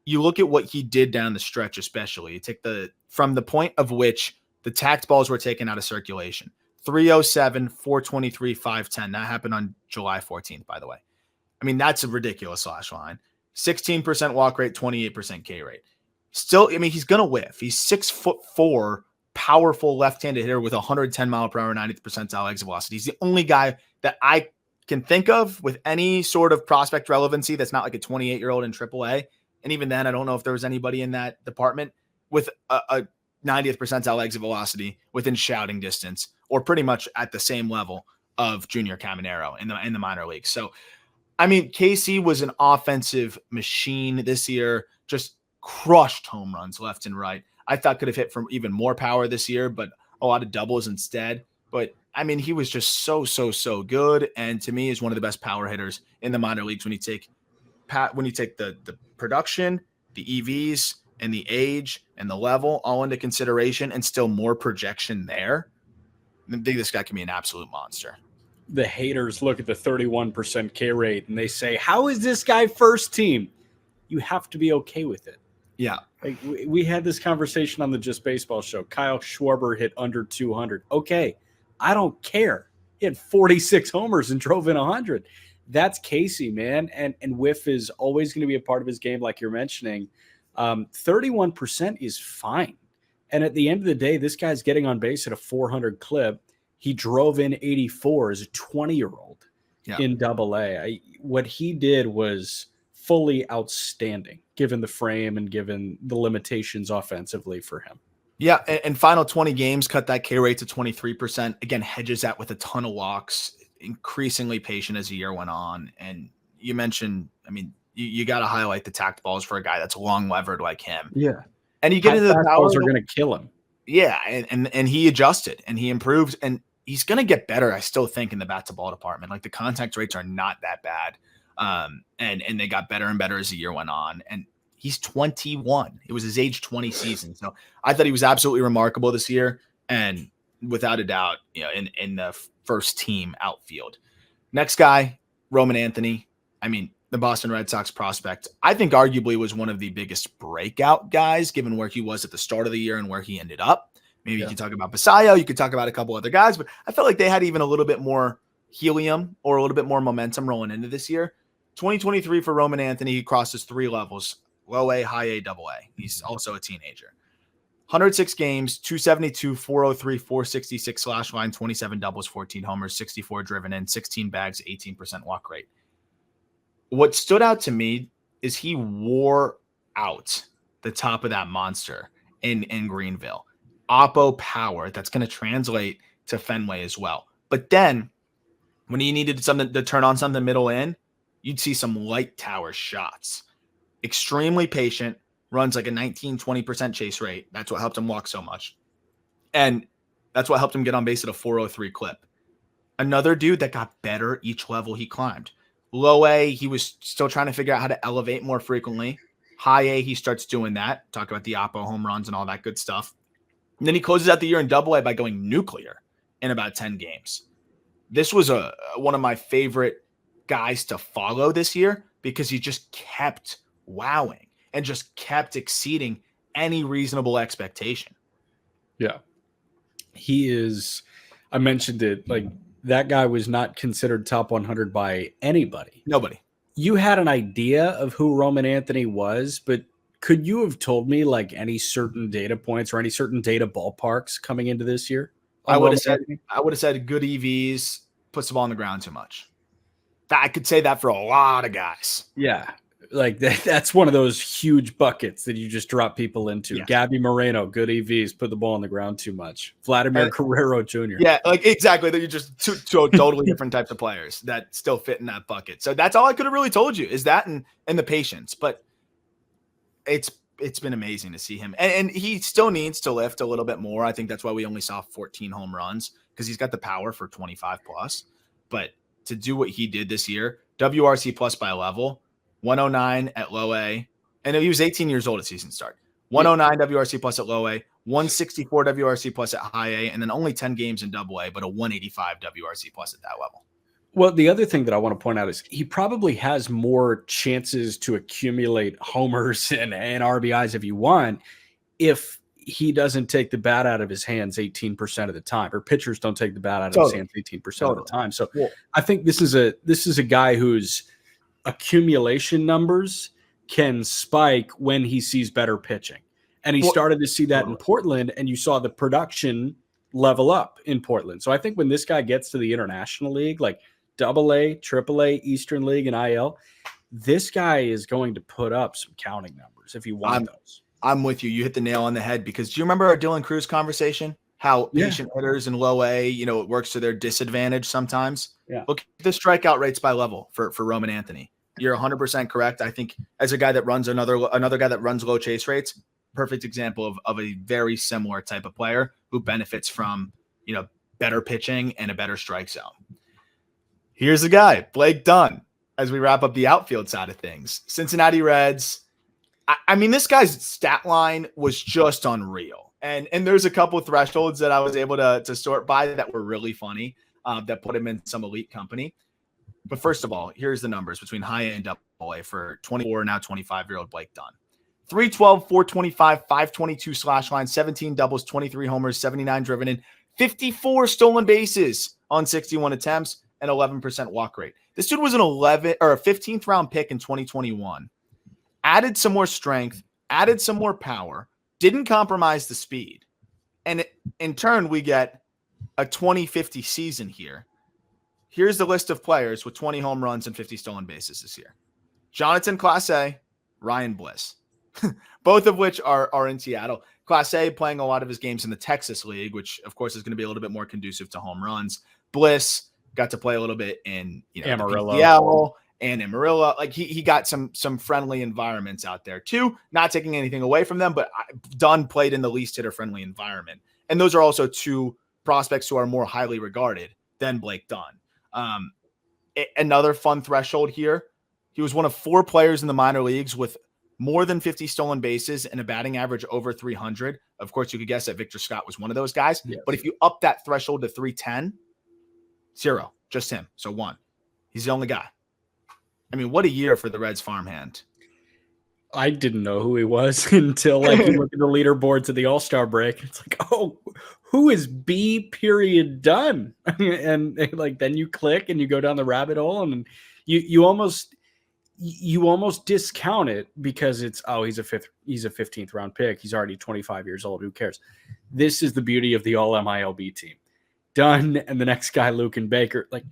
you look at what he did down the stretch, especially. You take from the point of which the tacked balls were taken out of circulation. 307, 423, 510. That happened on July 14th, by the way. I mean, that's a ridiculous slash line. 16% walk rate, 28% K rate. Still, I mean, he's going to whiff. He's 6'4", powerful left-handed hitter with 110 mile per hour, 90th percentile exit velocity. He's the only guy that I can think of with any sort of prospect relevancy that's not like a 28-year-old in AAA. And even then, I don't know if there was anybody in that department with a 90th percentile exit velocity within shouting distance, or pretty much at the same level of Junior Caminero in the minor leagues. So, I mean, KC was an offensive machine this year, just crushed home runs left and right. I thought could have hit from even more power this year, but a lot of doubles instead. But I mean, he was just so good, and to me is one of the best power hitters in the minor leagues when you take the production, the EVs, and the age and the level all into consideration, and still more projection there. I think this guy can be an absolute monster. The haters look at the 31% K rate and they say, how is this guy first team? You have to be okay with it. Yeah. Like we had this conversation on the Just Baseball show. Kyle Schwarber hit under 200. Okay, I don't care. He had 46 homers and drove in 100. That's Casey, man. And whiff is always going to be a part of his game, like you're mentioning. 31% is fine. And at the end of the day, this guy's getting on base at a 400 clip. He drove in 84 as a 20-year-old in Double-A. What he did was fully outstanding, given the frame and given the limitations offensively for him. Yeah, and final 20 games cut that K rate to 23%. Again, hedges that with a ton of walks, increasingly patient as the year went on. And you mentioned, I mean, you got to highlight the tacked balls for a guy that's long levered like him. Yeah. And you get into the balls are going to kill him. Yeah, and he adjusted and he improved, and he's going to get better, I still think, in the bat to ball department. Like the contact rates are not that bad. And they got better and better as the year went on. And he's 21. It was his age 20 season. So I thought he was absolutely remarkable this year. And without a doubt, in the first team outfield. Next guy, Roman Anthony. I mean, the Boston Red Sox prospect, I think arguably was one of the biggest breakout guys, given where he was at the start of the year and where he ended up. Maybe you could talk about Basayo, you could talk about a couple other guys, but I felt like they had even a little bit more helium or a little bit more momentum rolling into this year. 2023 for Roman Anthony, he crosses 3 levels, low A, high A, double A. He's also a teenager. 106 games, 272, 403, 466 slash line, 27 doubles, 14 homers, 64 driven in, 16 bags, 18% walk rate. What stood out to me is he wore out the top of that monster in Greenville. Oppo power, that's going to translate to Fenway as well. But then when he needed something to turn on something middle in, you'd see some light tower shots. Extremely patient, runs like a 19-20% chase rate. That's what helped him walk so much. And that's what helped him get on base at a 403 clip. Another dude that got better each level he climbed. Low A, he was still trying to figure out how to elevate more frequently. High A, he starts doing that. Talk about the Oppo home runs and all that good stuff. And then he closes out the year in Double A by going nuclear in about 10 games. This was one of my favorite guys to follow this year because he just kept wowing and just kept exceeding any reasonable expectation. Yeah. He is, I mentioned it, like that guy was not considered top 100 by anybody. Nobody. You had an idea of who Roman Anthony was, but could you have told me like any certain data points or any certain data ballparks coming into this year? I would have said good EVs, puts the ball on the ground too much. I could say that for a lot of guys. Yeah. Like that's one of those huge buckets that you just drop people into. Yeah. Gabby Moreno, good EVs, put the ball on the ground too much. Vladimir Guerrero Jr. Yeah, like exactly. They're just two totally different types of players that still fit in that bucket. So that's all I could have really told you is that and the patience. But it's been amazing to see him. And he still needs to lift a little bit more. I think that's why we only saw 14 home runs because he's got the power for 25 plus. But to do what he did this year, WRC plus by level, 109 at low A. And he was 18 years old at season start. 109 WRC plus at low A, 164 WRC plus at high A, and then only 10 games in double A, but a 185 WRC plus at that level. Well, the other thing that I want to point out is he probably has more chances to accumulate homers and RBIs if you want, if he doesn't take the bat out of his hands 18% of the time, or pitchers don't take the bat out of his hands 18% of the time. So I think this is a guy whose accumulation numbers can spike when he sees better pitching. And he started to see that in Portland, and you saw the production level up in Portland. So I think when this guy gets to the International League, like AA, AAA, Eastern League, and IL, this guy is going to put up some counting numbers if you want those. I'm with you. You hit the nail on the head because do you remember our Dylan Cruz conversation? How patient hitters in low A, it works to their disadvantage sometimes. Yeah. Look at the strikeout rates by level for Roman Anthony. You're 100% correct. I think as a guy that runs another guy that runs low chase rates, perfect example of a very similar type of player who benefits from, better pitching, and a better strike zone. Here's the guy, Blake Dunn, as we wrap up the outfield side of things. Cincinnati Reds. I mean, this guy's stat line was just unreal. And there's a couple of thresholds that I was able to sort by that were really funny, that put him in some elite company. But first of all, here's the numbers between high A and double A for 24, now 25-year-old Blake Dunn. 312, 425, 522 slash line, 17 doubles, 23 homers, 79 driven in, 54 stolen bases on 61 attempts, and 11% walk rate. This dude was an 15th round pick in 2021. Added some more strength, added some more power, didn't compromise the speed. And in turn, we get a 2050 season here. Here's the list of players with 20 home runs and 50 stolen bases this year. Jonathan Class A, Ryan Bliss, both of which are in Seattle. Class A playing a lot of his games in the Texas League, which of course is going to be a little bit more conducive to home runs. Bliss got to play a little bit in Amarillo and Amarillo. Like he got some friendly environments out there too. Not taking anything away from them, but Dunn played in the least hitter friendly environment. And those are also two prospects who are more highly regarded than Blake Dunn. Another fun threshold here. He was one of 4 players in the minor leagues with more than 50 stolen bases and a batting average over 300. Of course, you could guess that Victor Scott was one of those guys. Yes. But if you up that threshold to 310, 0, just him. So 1. He's the only guy. I mean, what a year for the Reds farmhand. I didn't know who he was until you look at the leaderboards at the All-Star break. It's like, oh, who is B. Dunn? and then you click and you go down the rabbit hole, and you almost discount it because it's he's a 15th round pick. He's already 25 years old. Who cares? This is the beauty of the All-MiLB team. Dunn and the next guy, Luken Baker. Like,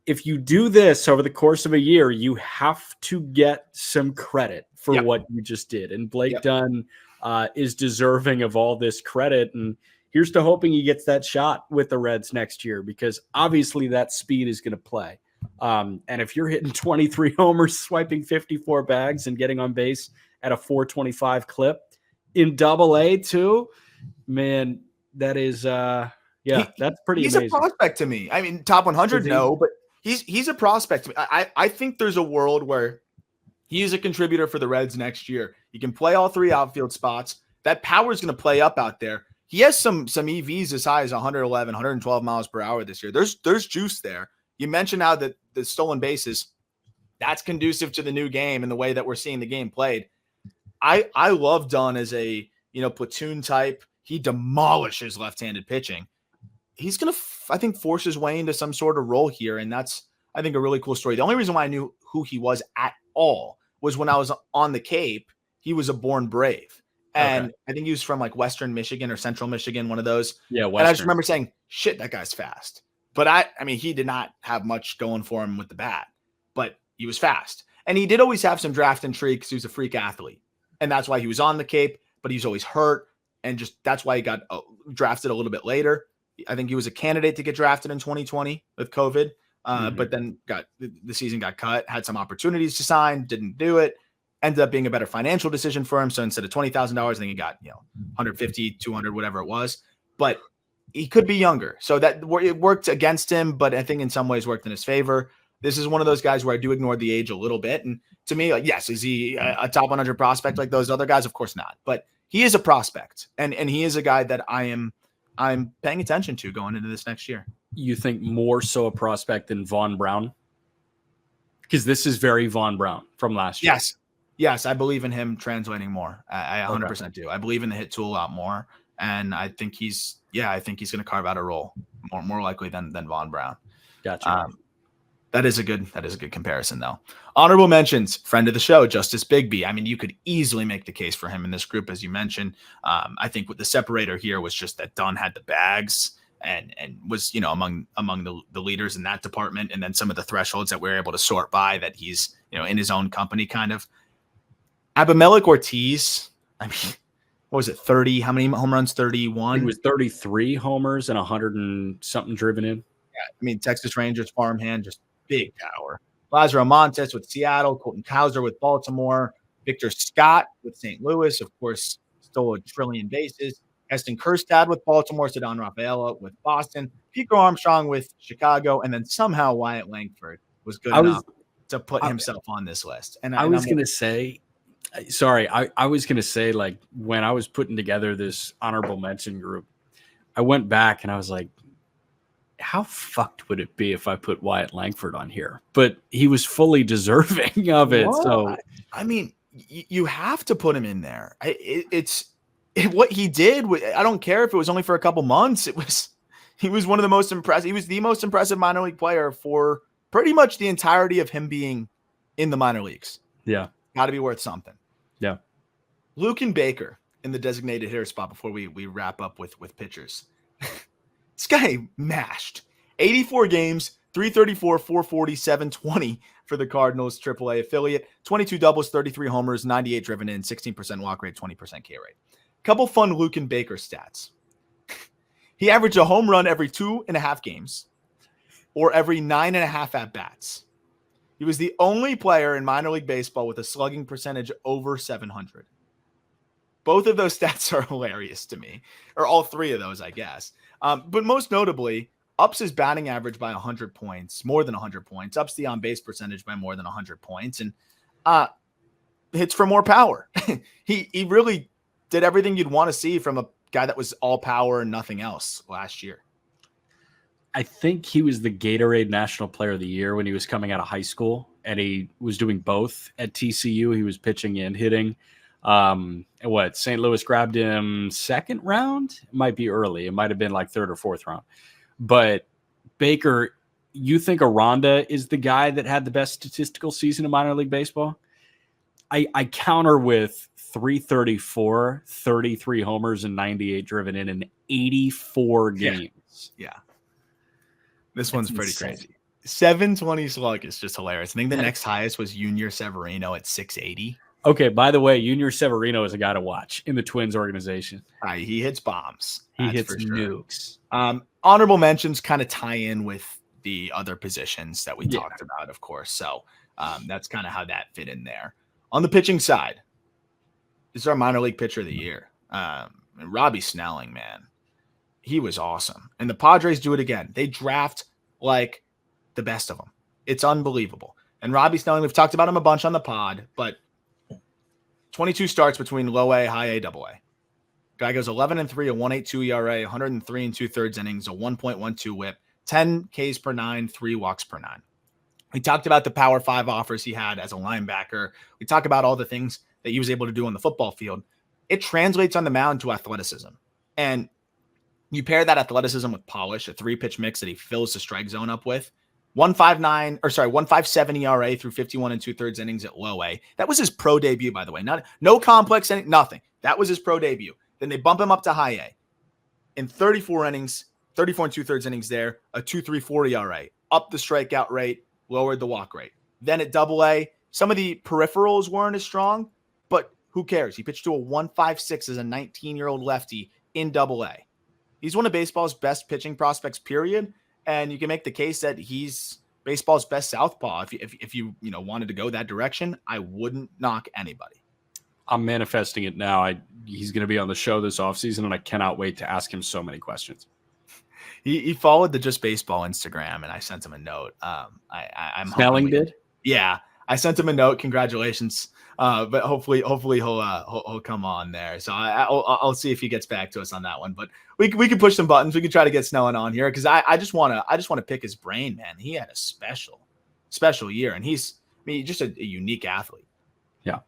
if you do this over the course of a year, you have to get some credit for what you just did. And Blake Dunn is deserving of all this credit. And here's to hoping he gets that shot with the Reds next year, because obviously that speed is going to play. And if you're hitting 23 homers, swiping 54 bags, and getting on base at a 425 clip in Double A too, man, that is that's pretty amazing. He's a prospect to me. I mean, top 100, no, but he's a prospect to me. I think there's a world where he's a contributor for the Reds next year. He can play all 3 outfield spots. That power is going to play up out there. He has some EVs as high as 111, 112 miles per hour this year. There's juice there. You mentioned how the stolen bases, that's conducive to the new game and the way that we're seeing the game played. I love Dunn as a platoon type. He demolishes left-handed pitching. He's going to, I think, force his way into some sort of role here, and that's, I think, a really cool story. The only reason why I knew who he was at all was when I was on the Cape. He was a born Brave, and I think he was from like Western Michigan or Central Michigan, one of those. Yeah, Western. And I just remember saying, shit, that guy's fast. But I mean, he did not have much going for him with the bat, but he was fast. And he did always have some draft intrigue because he was a freak athlete. And that's why he was on the Cape, but he was always hurt. And just that's why he got drafted a little bit later. I think he was a candidate to get drafted in 2020 with COVID, but then the season got cut, had some opportunities to sign, didn't do it, ended up being a better financial decision for him. So instead of $20,000, I think he got, 150, 200, whatever it was, but he could be younger. So that it worked against him, but I think in some ways worked in his favor. This is one of those guys where I do ignore the age a little bit. And to me, like, yes, is he a top 100 prospect like those other guys? Of course not, but he is a prospect, and he is a guy that I'm paying attention to going into this next year. You think more so a prospect than Vaughn Brown? Because this is very Vaughn Brown from last year. Yes, I believe in him translating more. I 100% do. I believe in the hit tool a lot more, and I think he's going to carve out a role more likely than Vaughn Brown. Gotcha. That is a good comparison, though. Honorable mentions, friend of the show, Justice Bigby. I mean, you could easily make the case for him in this group, as you mentioned. I think what the separator here was just that Dunn had the bags and was, among the leaders in that department, and then some of the thresholds that we're able to sort by that he's, in his own company kind of. Abimelec Ortiz, I mean, what was it, 30? How many home runs? 31? It was 33 homers and 100 and something driven in. Yeah, I mean, Texas Rangers farmhand, just big power. Lazaro Montes with Seattle, Colton Cowser with Baltimore, Victor Scott with St. Louis, of course, stole a trillion bases. Eston Kerstad with Baltimore, Sedon Rafaela with Boston, Pico Armstrong with Chicago, and then somehow Wyatt Langford was good enough to put himself on this list. And I was going to say, sorry, I was going to say, like, when I was putting together this honorable mention group, I went back and I was like, how fucked would it be if I put Wyatt Langford on here? But he was fully deserving of it. What? So, I mean, you have to put him in there. What he did. I don't care if it was only for a couple months. He was one of the most impressive. He was the most impressive minor league player for pretty much the entirety of him being in the minor leagues. Yeah. Got to be worth something. Yeah. Luken Baker in the designated hitter spot before we wrap up with pitchers. This guy mashed 84 games, 334, 440, 720 for the Cardinals AAA affiliate, 22 doubles, 33 homers, 98 driven in, 16% walk rate, 20% K rate. Couple fun Luken Baker stats. He averaged a home run every 2.5 games or every 9.5 at-bats. He was the only player in minor league baseball with a slugging percentage over 700. Both of those stats are hilarious to me, or all three of those, I guess. But most notably, ups his batting average by 100 points, more than 100 points, ups the on-base percentage by more than 100 points, and hits for more power. He really did everything you'd want to see from a guy that was all power and nothing else last year. I think he was the Gatorade National Player of the Year when he was coming out of high school, and he was doing both at TCU. He was pitching and hitting. St. Louis grabbed him second round? It might be early. It might have been like third or fourth round. But Baker, you think Aranda is the guy that had the best statistical season in minor league baseball? I counter with 334, 33 homers and 98 driven in 84 games. Yeah. This one's pretty crazy. 720 slug is just hilarious. I think the next highest was Junior Severino at 680. Okay, by the way, Junior Severino is a guy to watch in the Twins organization. He hits bombs. He hits nukes. Honorable mentions kind of tie in with the other positions that we talked about, of course. So that's kind of how that fit in there. On the pitching side, this is our minor league pitcher of the year. Robbie Snelling, man. He was awesome. And the Padres do it again. They draft like the best of them. It's unbelievable. And Robbie Snelling, we've talked about him a bunch on the pod, but 22 starts between low A, high A, double A. Guy goes 11-3, a 1.82 ERA, 103 2/3 innings, a 1.12 whip, 10 Ks per 9, 3 walks per 9. We talked about the Power 5 offers he had as a linebacker. We talk about all the things that he was able to do on the football field. It translates on the mound to athleticism. And you pair that athleticism with polish, a 3-pitch mix that he fills the strike zone up with. 1.57 ERA through 51 2/3 innings at low A. That was his pro debut, by the way. No complex, nothing. That was his pro debut. Then they bump him up to high A. In 34 innings, 34 2/3 innings there, a 2.34 ERA. Up the strikeout rate, lowered the walk rate. Then at double A, some of the peripherals weren't as strong, but who cares? He pitched to a 1.56 as a 19-year-old lefty in double A. He's one of baseball's best pitching prospects, period. And you can make the case that he's baseball's best southpaw. If you wanted to go that direction, I wouldn't knock anybody. I'm manifesting it now. He's going to be on the show this offseason, and I cannot wait to ask him so many questions. He followed the Just Baseball Instagram, and I sent him a note. I'm Snelling did? Yeah, I sent him a note. Congratulations. But hopefully he'll come on there. So I'll see if he gets back to us on that one. But we can push some buttons. We can try to get Snelling on here because I just want to pick his brain, man. He had a special year, and he's just a unique athlete. Yeah.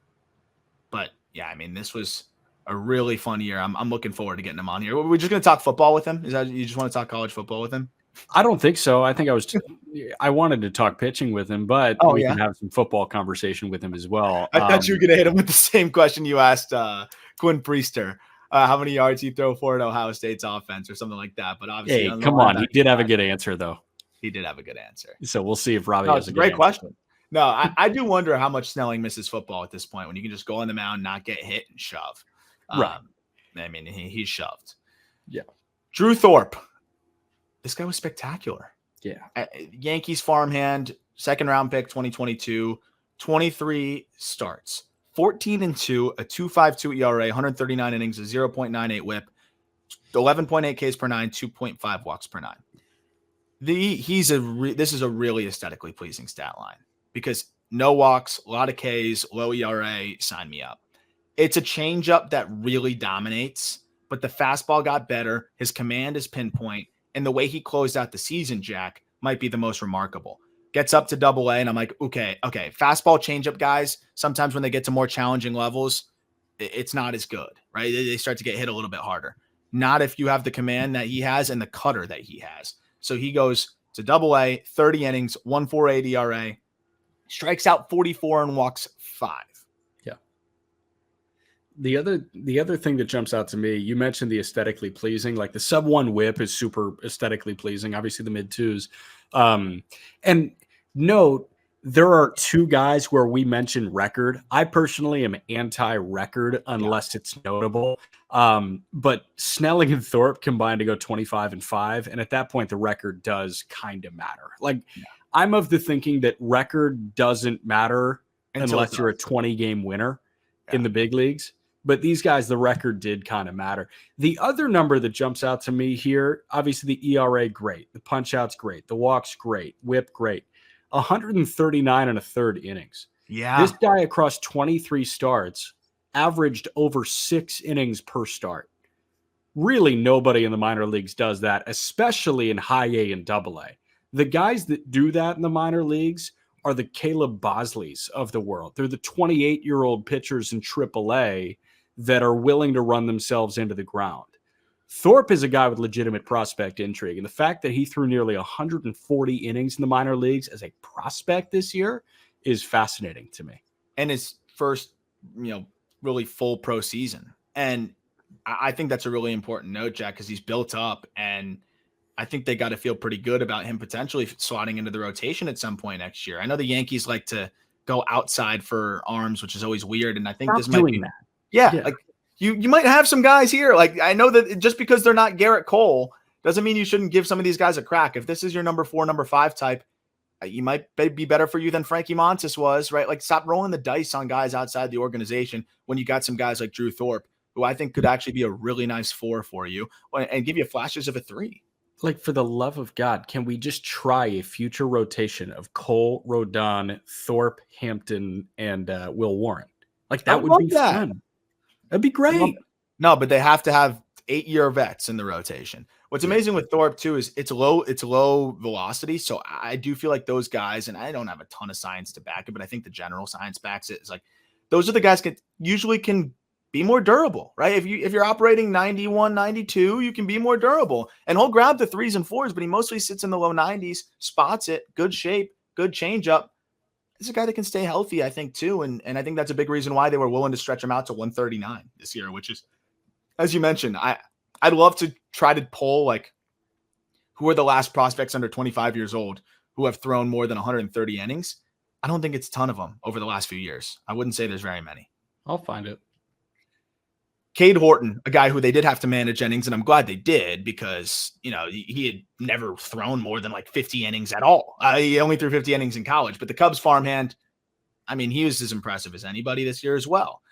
But yeah, this was a really fun year. I'm looking forward to getting him on here. We're just gonna talk football with him. Is that you just want to talk college football with him? I don't think so. I think I wanted to talk pitching with him, but we can have some football conversation with him as well. I thought you were going to hit him with the same question you asked Quinn Priester. How many yards he throw for at Ohio State's offense or something like that. But obviously, hey, come on. He did have a good answer, though. He did have a good answer. So we'll see if Robbie has a great question. No, I do wonder how much Snelling misses football at this point when you can just go on the mound, not get hit, and shove. Right. He's shoved. Yeah. Drew Thorpe. This guy was spectacular. Yeah. Yankees farmhand, second round pick, 2022, 23 starts, 14-2, a 2.52 ERA, 139 innings, a 0.98 whip, 11.8 Ks per nine, 2.5 walks per nine. This is a really aesthetically pleasing stat line because no walks, a lot of Ks, low ERA, sign me up. It's a changeup that really dominates, but the fastball got better. His command is pinpoint, and the way he closed out the season, Jack, might be the most remarkable. Gets up to AA, and I'm like, okay. Fastball changeup guys, sometimes when they get to more challenging levels, it's not as good, right? They start to get hit a little bit harder. Not if you have the command that he has and the cutter that he has. So he goes to AA, 30 innings, 1.48 ERA, strikes out 44 and walks 5. Yeah. The other thing that jumps out to me, you mentioned the aesthetically pleasing, like the sub 1 whip is super aesthetically pleasing. Obviously the mid 2s. And note, there are 2 guys where we mentioned record. I personally am anti-record unless it's notable. But Snelling and Thorpe combined to go 25-5. And at that point, the record does kind of matter. Like I'm of the thinking that record doesn't matter unless you're a 20-game winner in the big leagues. But these guys, the record did kind of matter. The other number that jumps out to me here, obviously the ERA, great. The punch out's great. The walk's great. Whip, great. 139 and a third innings. Yeah. This guy across 23 starts averaged over 6 innings per start. Really, nobody in the minor leagues does that, especially in high A and double A. The guys that do that in the minor leagues are the Caleb Bosleys of the world. They're the 28-year-old pitchers in triple A that are willing to run themselves into the ground. Thorpe is a guy with legitimate prospect intrigue, and the fact that he threw nearly 140 innings in the minor leagues as a prospect this year is fascinating to me. And his first, really full pro season. And I think that's a really important note, Jack, because he's built up, and I think they got to feel pretty good about him potentially slotting into the rotation at some point next year. I know the Yankees like to go outside for arms, which is always weird, and I think this might be that. Yeah. Like you might have some guys here. Like I know that just because they're not Garrett Cole doesn't mean you shouldn't give some of these guys a crack. If this is your number 4, number 5 type, you might be better for you than Frankie Montas was, right? Like stop rolling the dice on guys outside the organization when you got some guys like Drew Thorpe, who I think could actually be a really nice 4 for you and give you flashes of a 3. Like, for the love of God, can we just try a future rotation of Cole, Rodon, Thorpe, Hampton, and Will Warren? Like, that would be fun. That'd be great. No, but they have to have 8-year vets in the rotation. What's amazing with Thorpe too is it's low velocity. So I do feel like those guys, and I don't have a ton of science to back it, but I think the general science backs it. Is like those are the guys can be more durable, right? If you're operating 91, 92, you can be more durable. And he'll grab the 3s and 4s, but he mostly sits in the low 90s, spots it, good shape, good changeup. This is a guy that can stay healthy, I think, too. And I think that's a big reason why they were willing to stretch him out to 139 this year, which is, as you mentioned, I'd love to try to poll like who are the last prospects under 25 years old who have thrown more than 130 innings. I don't think it's a ton of them over the last few years. I wouldn't say there's very many. I'll find it. Cade Horton, a guy who they did have to manage innings, and I'm glad they did because, he had never thrown more than like 50 innings at all. He only threw 50 innings in college, but the Cubs farmhand, I mean, he was as impressive as anybody this year as well.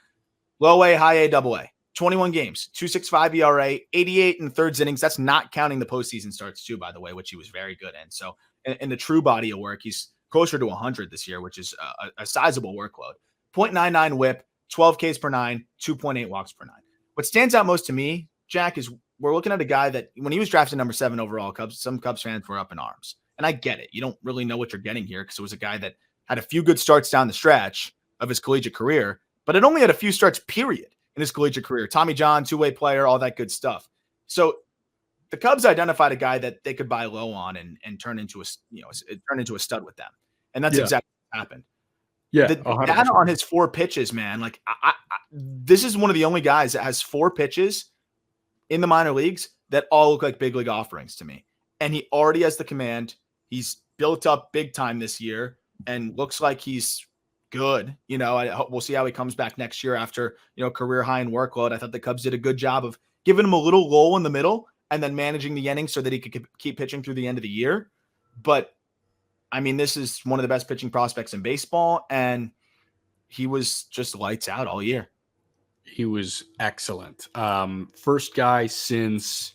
Low A, high A, double A, 21 games, 2.65 ERA, 88 in thirds innings. That's not counting the postseason starts too, by the way, which he was very good in. So in the true body of work, he's closer to 100 this year, which is a sizable workload. 0.99 whip, 12 Ks per 9, 2.8 walks per 9. What stands out most to me, Jack, is we're looking at a guy that when he was drafted number 7 overall, some Cubs fans were up in arms. And I get it. You don't really know what you're getting here because it was a guy that had a few good starts down the stretch of his collegiate career, but it only had a few starts, period, in his collegiate career. Tommy John, 2-way player, all that good stuff. So the Cubs identified a guy that they could buy low on and turn into a stud with them. And that's exactly what happened. Yeah, the data on his 4 pitches, man. Like this is one of the only guys that has 4 pitches in the minor leagues that all look like big league offerings to me. And he already has the command. He's built up big time this year and looks like he's good. We'll see how he comes back next year after, career high in workload. I thought the Cubs did a good job of giving him a little lull in the middle and then managing the innings so that he could keep pitching through the end of the year. But I mean, this is one of the best pitching prospects in baseball, and he was just lights out all year. He was excellent. First guy since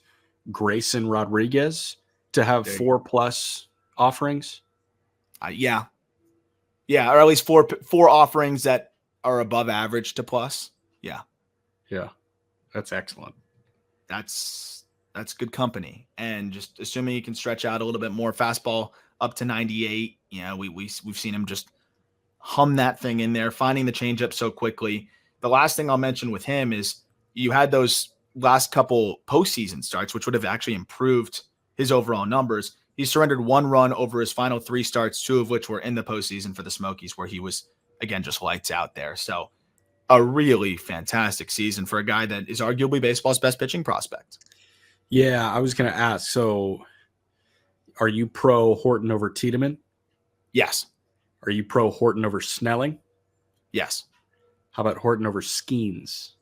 Grayson Rodriguez to have 4+ offerings. Yeah. Yeah, or at least four offerings that are above average to plus. Yeah. Yeah, that's excellent. That's good company. And just assuming he can stretch out a little bit more, fastball up to 98. You know, we've seen him just hum that thing in there, finding the changeup so quickly. The last thing I'll mention with him is you had those last couple postseason starts, which would have actually improved his overall numbers. He surrendered 1 run over his final 3 starts, 2 of which were in the postseason for the Smokies, where he was, again, just lights out there. So a really fantastic season for a guy that is arguably baseball's best pitching prospect. Yeah, I was going to ask. So are you pro Horton over Tiedemann? Yes. Are you pro Horton over Snelling? Yes. How about Horton over Skeens?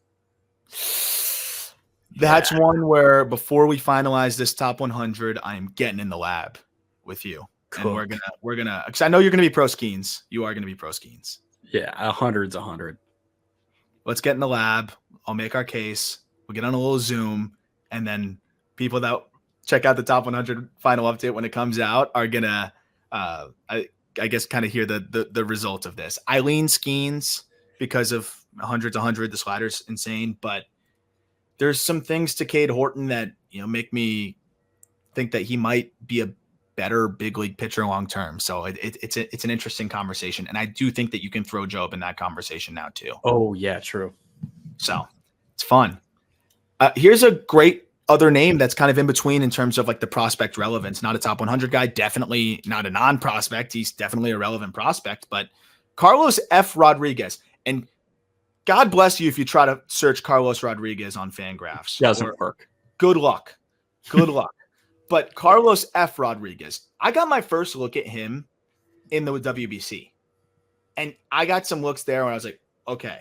That's one where before we finalize this top 100, I am getting in the lab with you. Cool. And we're gonna because I know you're gonna be pro Skeens. You are gonna be pro Skeens. Yeah, 100's 100. Let's get in the lab. I'll make our case. We'll get on a little Zoom, and then people that check out the top 100 final update when it comes out are gonna, I guess, kind of hear the result of this. I lean Skeens because of 100's 100. The slider's insane, but there's some things to Cade Horton that, you know, make me think that he might be a better big league pitcher long term. So it's an interesting conversation, and I do think that you can throw Job in that conversation now too. Oh yeah, true. So it's fun. Here's a great other name that's kind of in between in terms of like the prospect relevance. Not a top 100 guy, definitely not a non-prospect. He's definitely a relevant prospect, but Carlos F. Rodriguez. And God bless you if you try to search Carlos Rodriguez on Fangraphs. Doesn't work. Good luck. Good luck. But Carlos F. Rodriguez, I got my first look at him in the WBC. And I got some looks there where I was like, okay,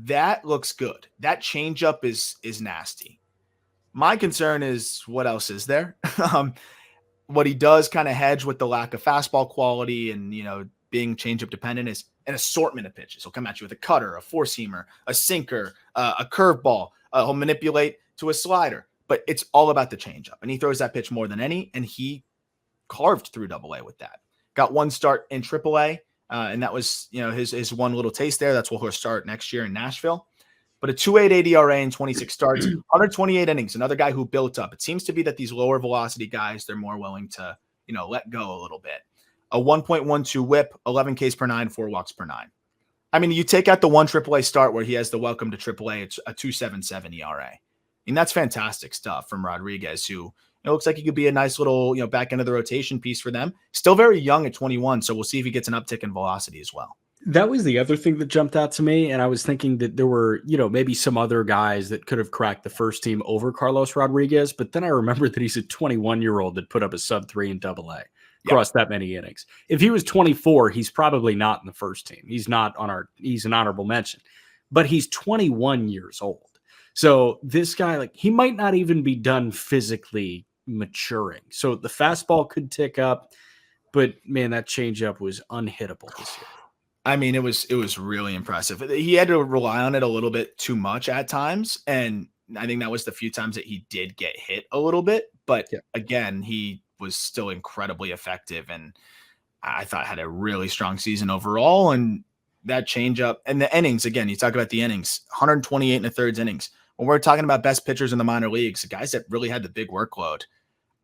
that looks good. That changeup is nasty. My concern is what else is there? What he does kind of hedge with the lack of fastball quality and, you know, being changeup dependent is an assortment of pitches. He'll come at you with a cutter, a four-seamer, a sinker, a curveball. He'll manipulate to a slider. But it's all about the changeup. And he throws that pitch more than any, and he carved through AA with that. Got 1 start in AAA, and that was, you know, his one little taste there. That's where he'll start next year in Nashville. But a 2.88 ERA in 26 starts, 128 innings, another guy who built up. It seems to be that these lower velocity guys, they're more willing to, you know, let go a little bit. A 1.12 whip, 11 Ks per 9, 4 walks per 9. I mean, you take out the 1 AAA start where he has the welcome to AAA, it's a 2.77 ERA. And that's fantastic stuff from Rodriguez, who it looks like he could be a nice little, you know, back end of the rotation piece for them. Still very young at 21, so we'll see if he gets an uptick in velocity as well. That was the other thing that jumped out to me, and I was thinking that there were, you know, maybe some other guys that could have cracked the first team over Carlos Rodriguez, but then I remembered that he's a 21-year-old that put up a sub-3 in AA across that many innings. If he was 24, he's probably not in the first team. He's not on he's an honorable mention, but he's 21 years old. So this guy, like, he might not even be done physically maturing. So the fastball could tick up, but man, that changeup was unhittable this year. I mean, it was really impressive. He had to rely on it a little bit too much at times, and I think that was the few times that he did get hit a little bit. But again, he was still incredibly effective, and I thought had a really strong season overall. And that changeup and the innings, again, you talk about the innings, 128 1/3 innings. When we're talking about best pitchers in the minor leagues, the guys that really had the big workload,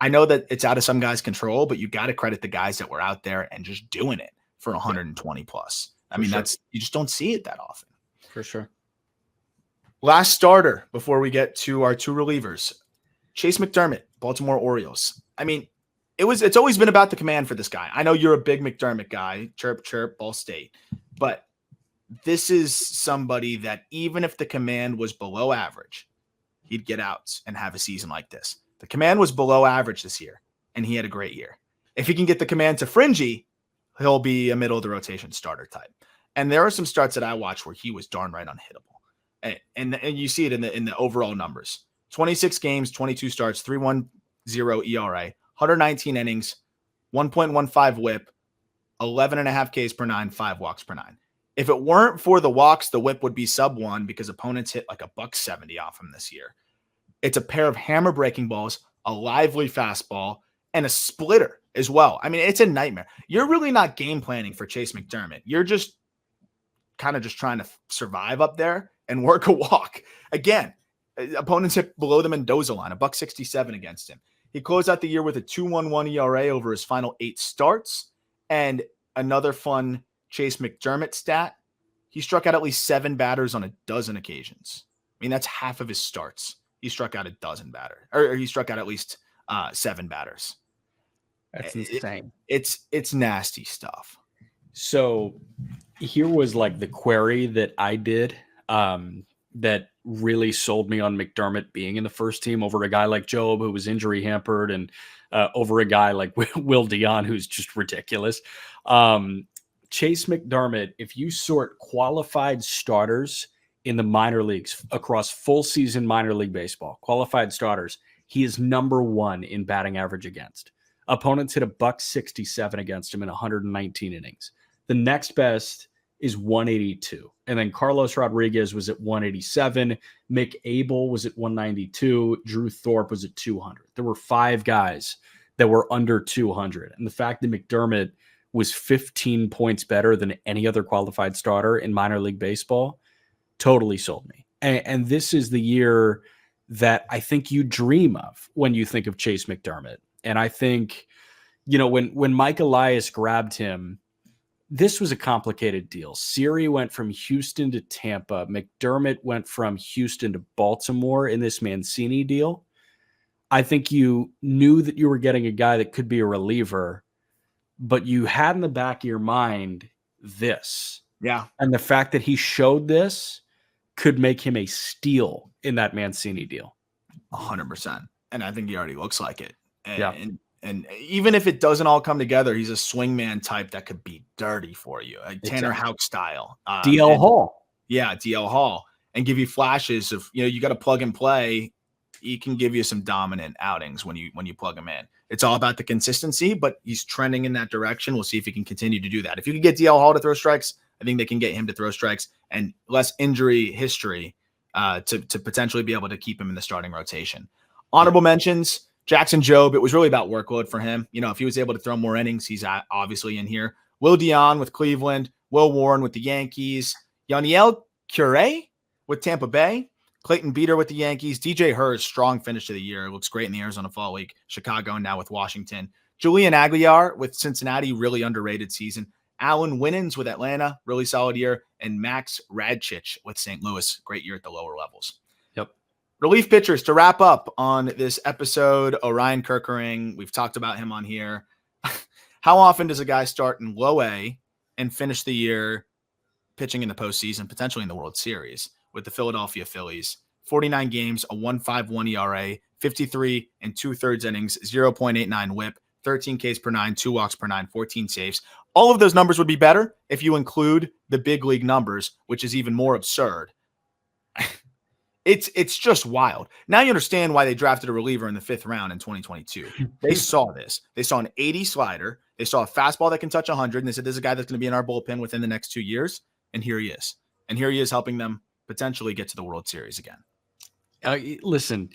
I know that it's out of some guys' control, but you got to credit the guys that were out there and just doing it for 120 plus. I mean, you just don't see it that often. For sure. Last starter before we get to our 2 relievers, Chase McDermott, Baltimore Orioles. I mean, it's always been about the command for this guy. I know you're a big McDermott guy, chirp, chirp, Ball State, but this is somebody that even if the command was below average, he'd get outs and have a season like this. The command was below average this year, and he had a great year. If he can get the command to fringy, he'll be a middle of the rotation starter type. And there are some starts that I watched where he was darn right unhittable. And you see it in the overall numbers. 26 games, 22 starts, 3.10 ERA, 119 innings, 1.15 whip, 11.5 Ks per 9, 5 walks per 9. If it weren't for the walks, the whip would be sub 1 because opponents hit like a $170 off him this year. It's a pair of hammer breaking balls, a lively fastball, and a splitter as well. I mean, it's a nightmare. You're really not game planning for Chase McDermott. You're just kind of just trying to survive up there and work a walk. Again, opponents hit below the Mendoza line, a $167 against him. He closed out the year with a 2.11 ERA over his final 8 starts. And another fun Chase McDermott stat, he struck out at least 7 batters on a dozen occasions. I mean, that's half of his starts. He struck out a dozen batters, or he struck out at least 7 batters. That's insane. It's nasty stuff. So here was like the query that I did that really sold me on McDermott being in the first team over a guy like Job, who was injury hampered, and over a guy like Will Dion, who's just ridiculous. Chase McDermott, if you sort qualified starters in the minor leagues across full season minor league baseball, qualified starters, he is number 1 in batting average against. Opponents hit a $167 against him in 119 innings. The next best is 182. And then Carlos Rodriguez was at 187. Mick Abel was at 192. Drew Thorpe was at 200. There were 5 guys that were under 200. And the fact that McDermott was 15 points better than any other qualified starter in minor league baseball totally sold me. And this is the year that I think you dream of when you think of Chase McDermott. And I think, when Mike Elias grabbed him, this was a complicated deal. Siri went from Houston to Tampa. McDermott went from Houston to Baltimore in this Mancini deal. I think you knew that you were getting a guy that could be a reliever, but you had in the back of your mind this. Yeah. And the fact that he showed this could make him a steal in that Mancini deal. 100%. And I think he already looks like it. And Yeah. even if it doesn't all come together, he's a swingman type that could be dirty for you, like Tanner Houck style. DL Hall. Yeah, DL Hall. And give you flashes of, you got to plug and play. He can give you some dominant outings when you plug him in. It's all about the consistency, but he's trending in that direction. We'll see if he can continue to do that. If you can get DL Hall to throw strikes, I think they can get him to throw strikes and less injury history to potentially be able to keep him in the starting rotation. Honorable mentions. Jackson Jobe, it was really about workload for him. If he was able to throw more innings, he's obviously in here. Will Dion with Cleveland, Will Warren with the Yankees, Yaniel Cure with Tampa Bay, Clayton Beeter with the Yankees, DJ Hurst, strong finish to the year. Looks great in the Arizona Fall League, Chicago, and now with Washington. Julian Aguilar with Cincinnati, really underrated season. Alan Winans with Atlanta, really solid year. And Max Radchich with St. Louis, great year at the lower levels. Yep. Relief pitchers to wrap up on this episode. Orion Kerkering, we've talked about him on here. How often does a guy start in low A and finish the year pitching in the postseason, potentially in the World Series with the Philadelphia Phillies? 49 games, a 1.51 ERA, 53 and 2/3 innings, 0.89 whip, 13 Ks per 9, 2 walks per 9, 14 saves. All of those numbers would be better if you include the big league numbers, which is even more absurd. It's just wild. Now you understand why they drafted a reliever in the 5th round in 2022. They saw this. They saw an 80 slider. They saw a fastball that can touch 100. And they said, this is a guy that's going to be in our bullpen within the next 2 years. And here he is. And here he is helping them potentially get to the World Series again. Listen,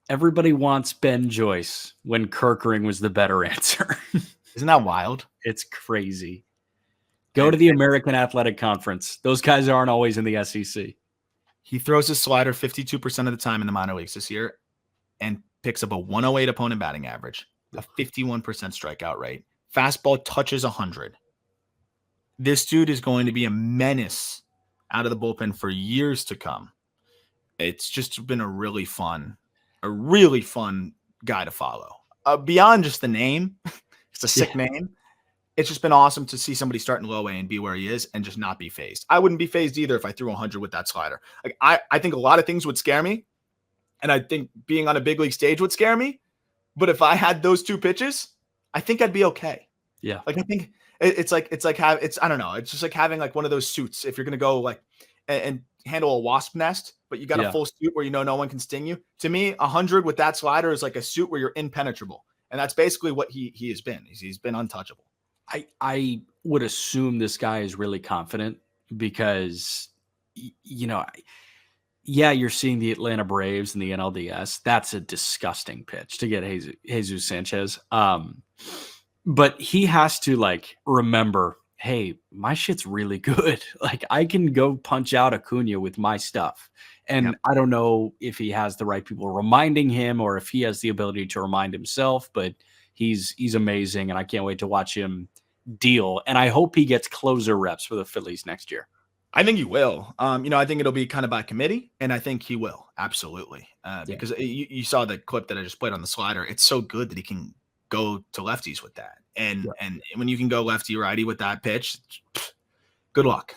everybody wants Ben Joyce when Kerkering was the better answer. Isn't that wild? It's crazy. Go to the American Athletic Conference. Those guys aren't always in the SEC. He throws his slider 52% of the time in the minor leagues this year and picks up a 108 opponent batting average, a 51% strikeout rate. Fastball touches 100. This dude is going to be a menace out of the bullpen for years to come. It's just been a really fun guy to follow. Beyond just the name, it's a sick name. It's just been awesome to see somebody start in low A and be where he is and just not be phased. I wouldn't be phased either if I threw 100 with that slider. Like I think a lot of things would scare me, and I think being on a big league stage would scare me. But if I had those 2 pitches, I think I'd be okay. Yeah. Like I think it's I don't know. It's just like having like one of those suits. If you're gonna go like and handle a wasp nest, but you got a full suit where no one can sting you. To me, 100 with that slider is like a suit where you're impenetrable, and that's basically what he has been. He's been untouchable. I would assume this guy is really confident because, you know, yeah, you're seeing the Atlanta Braves and the NLDS. That's a disgusting pitch to get Jesus Sanchez. But he has to like remember, hey, my shit's really good. Like I can go punch out Acuna with my stuff. And Yep. I don't know if he has the right people reminding him or if he has the ability to remind himself, but he's amazing. And I can't wait to watch him deal. And I hope he gets closer reps for the Phillies next year. I think he will. I think it'll be kind of by committee, and I think he will absolutely because you saw the clip that I just played on the slider. It's so good that he can go to lefties with that, and when you can go lefty righty with that pitch, good luck.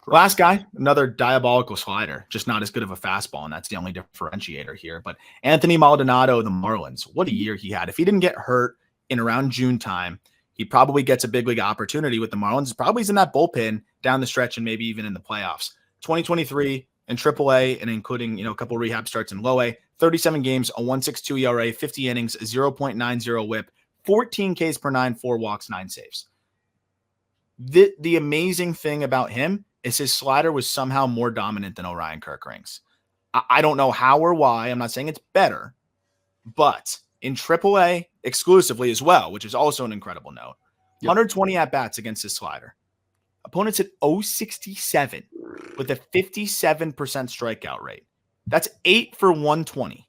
Last guy, another diabolical slider, just not as good of a fastball, and that's the only differentiator here. But Anthony Maldonado, the Marlins, what a year he had. If he didn't get hurt in around June time, he probably gets a big league opportunity with the Marlins. Probably is in that bullpen down the stretch and maybe even in the playoffs. 2023 in AAA and including, a couple rehab starts in low A, 37 games, a 1.62 ERA, 50 innings, a 0.90 whip, 14 Ks per 9, 4 walks, 9 saves. The amazing thing about him is his slider was somehow more dominant than Orion Kirkring's. I don't know how or why. I'm not saying it's better, but in AAA exclusively as well, which is also an incredible note. 120 at-bats against his slider. Opponents hit 067 with a 57% strikeout rate. That's 8 for 120.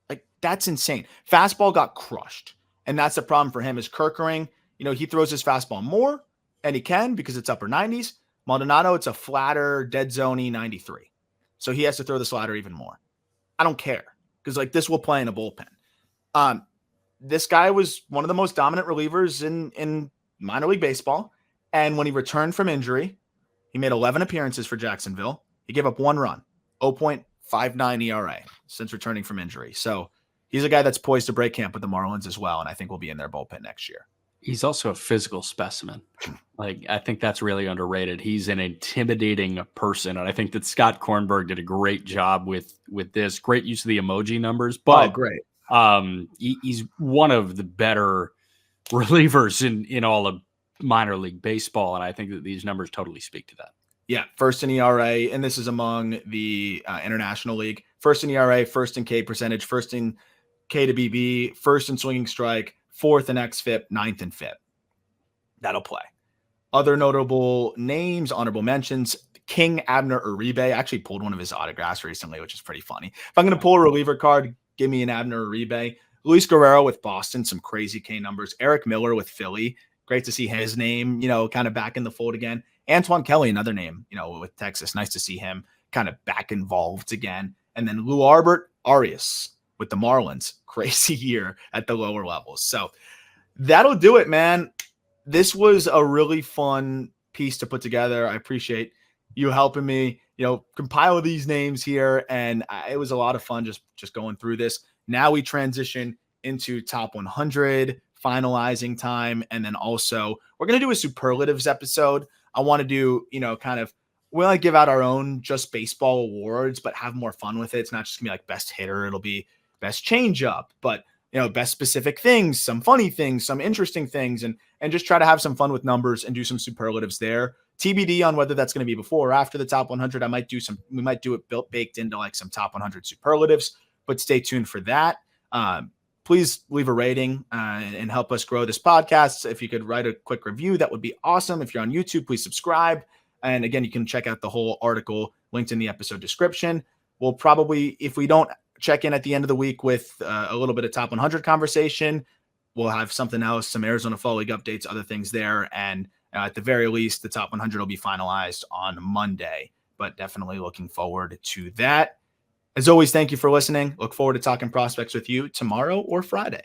Like, that's insane. Fastball got crushed. And that's the problem for him is Kirkering, he throws his fastball more, and he can because it's upper 90s. Maldonado, it's a flatter, dead zone-y 93. So he has to throw the slider even more. I don't care because, this will play in a bullpen. This guy was one of the most dominant relievers in minor league baseball. And when he returned from injury, he made 11 appearances for Jacksonville. He gave up 1 run, 0.59 ERA since returning from injury. So he's a guy that's poised to break camp with the Marlins as well. And I think we'll be in their bullpen next year. He's also a physical specimen. I think that's really underrated. He's an intimidating person. And I think that Scott Kornberg did a great job with this. Great use of the emoji numbers. But great. He's one of the better relievers in all of minor league baseball. And I think that these numbers totally speak to that. Yeah. First in ERA. And this is among the International League. First in ERA, first in K percentage, first in K to BB, first in swinging strike, fourth in XFIP, ninth in FIP. That'll play. Other notable names, honorable mentions, King Abner Uribe. I actually pulled one of his autographs recently, which is pretty funny. If I'm going to pull a reliever card, give me an Abner Uribe. Luis Guerrero with Boston, some crazy K numbers. Eric Miller with Philly. Great to see his name, kind of back in the fold again. Antoine Kelly, another name, with Texas. Nice to see him kind of back involved again. And then Lou Albert Arias with the Marlins. Crazy year at the lower levels. So that'll do it, man. This was a really fun piece to put together. I appreciate you helping me, compile these names here. And it was a lot of fun just going through this. Now we transition into top 100 finalizing time. And then also we're going to do a superlatives episode. I want to do, we like give out our own just baseball awards, but have more fun with it. It's not just gonna be like best hitter. It'll be best changeup, but best specific things, some funny things, some interesting things, and just try to have some fun with numbers and do some superlatives there. TBD on whether that's going to be before or after the top 100. We might do it baked into like some top 100 superlatives, but stay tuned for that. Please leave a rating and help us grow this podcast. If you could write a quick review, that would be awesome. If you're on YouTube, please subscribe. And again, you can check out the whole article linked in the episode description. We'll probably, if we don't check in at the end of the week with a little bit of top 100 conversation, we'll have something else, some Arizona Fall League updates, other things there. And at the very least, the top 100 will be finalized on Monday, but definitely looking forward to that. As always, thank you for listening. Look forward to talking prospects with you tomorrow or Friday.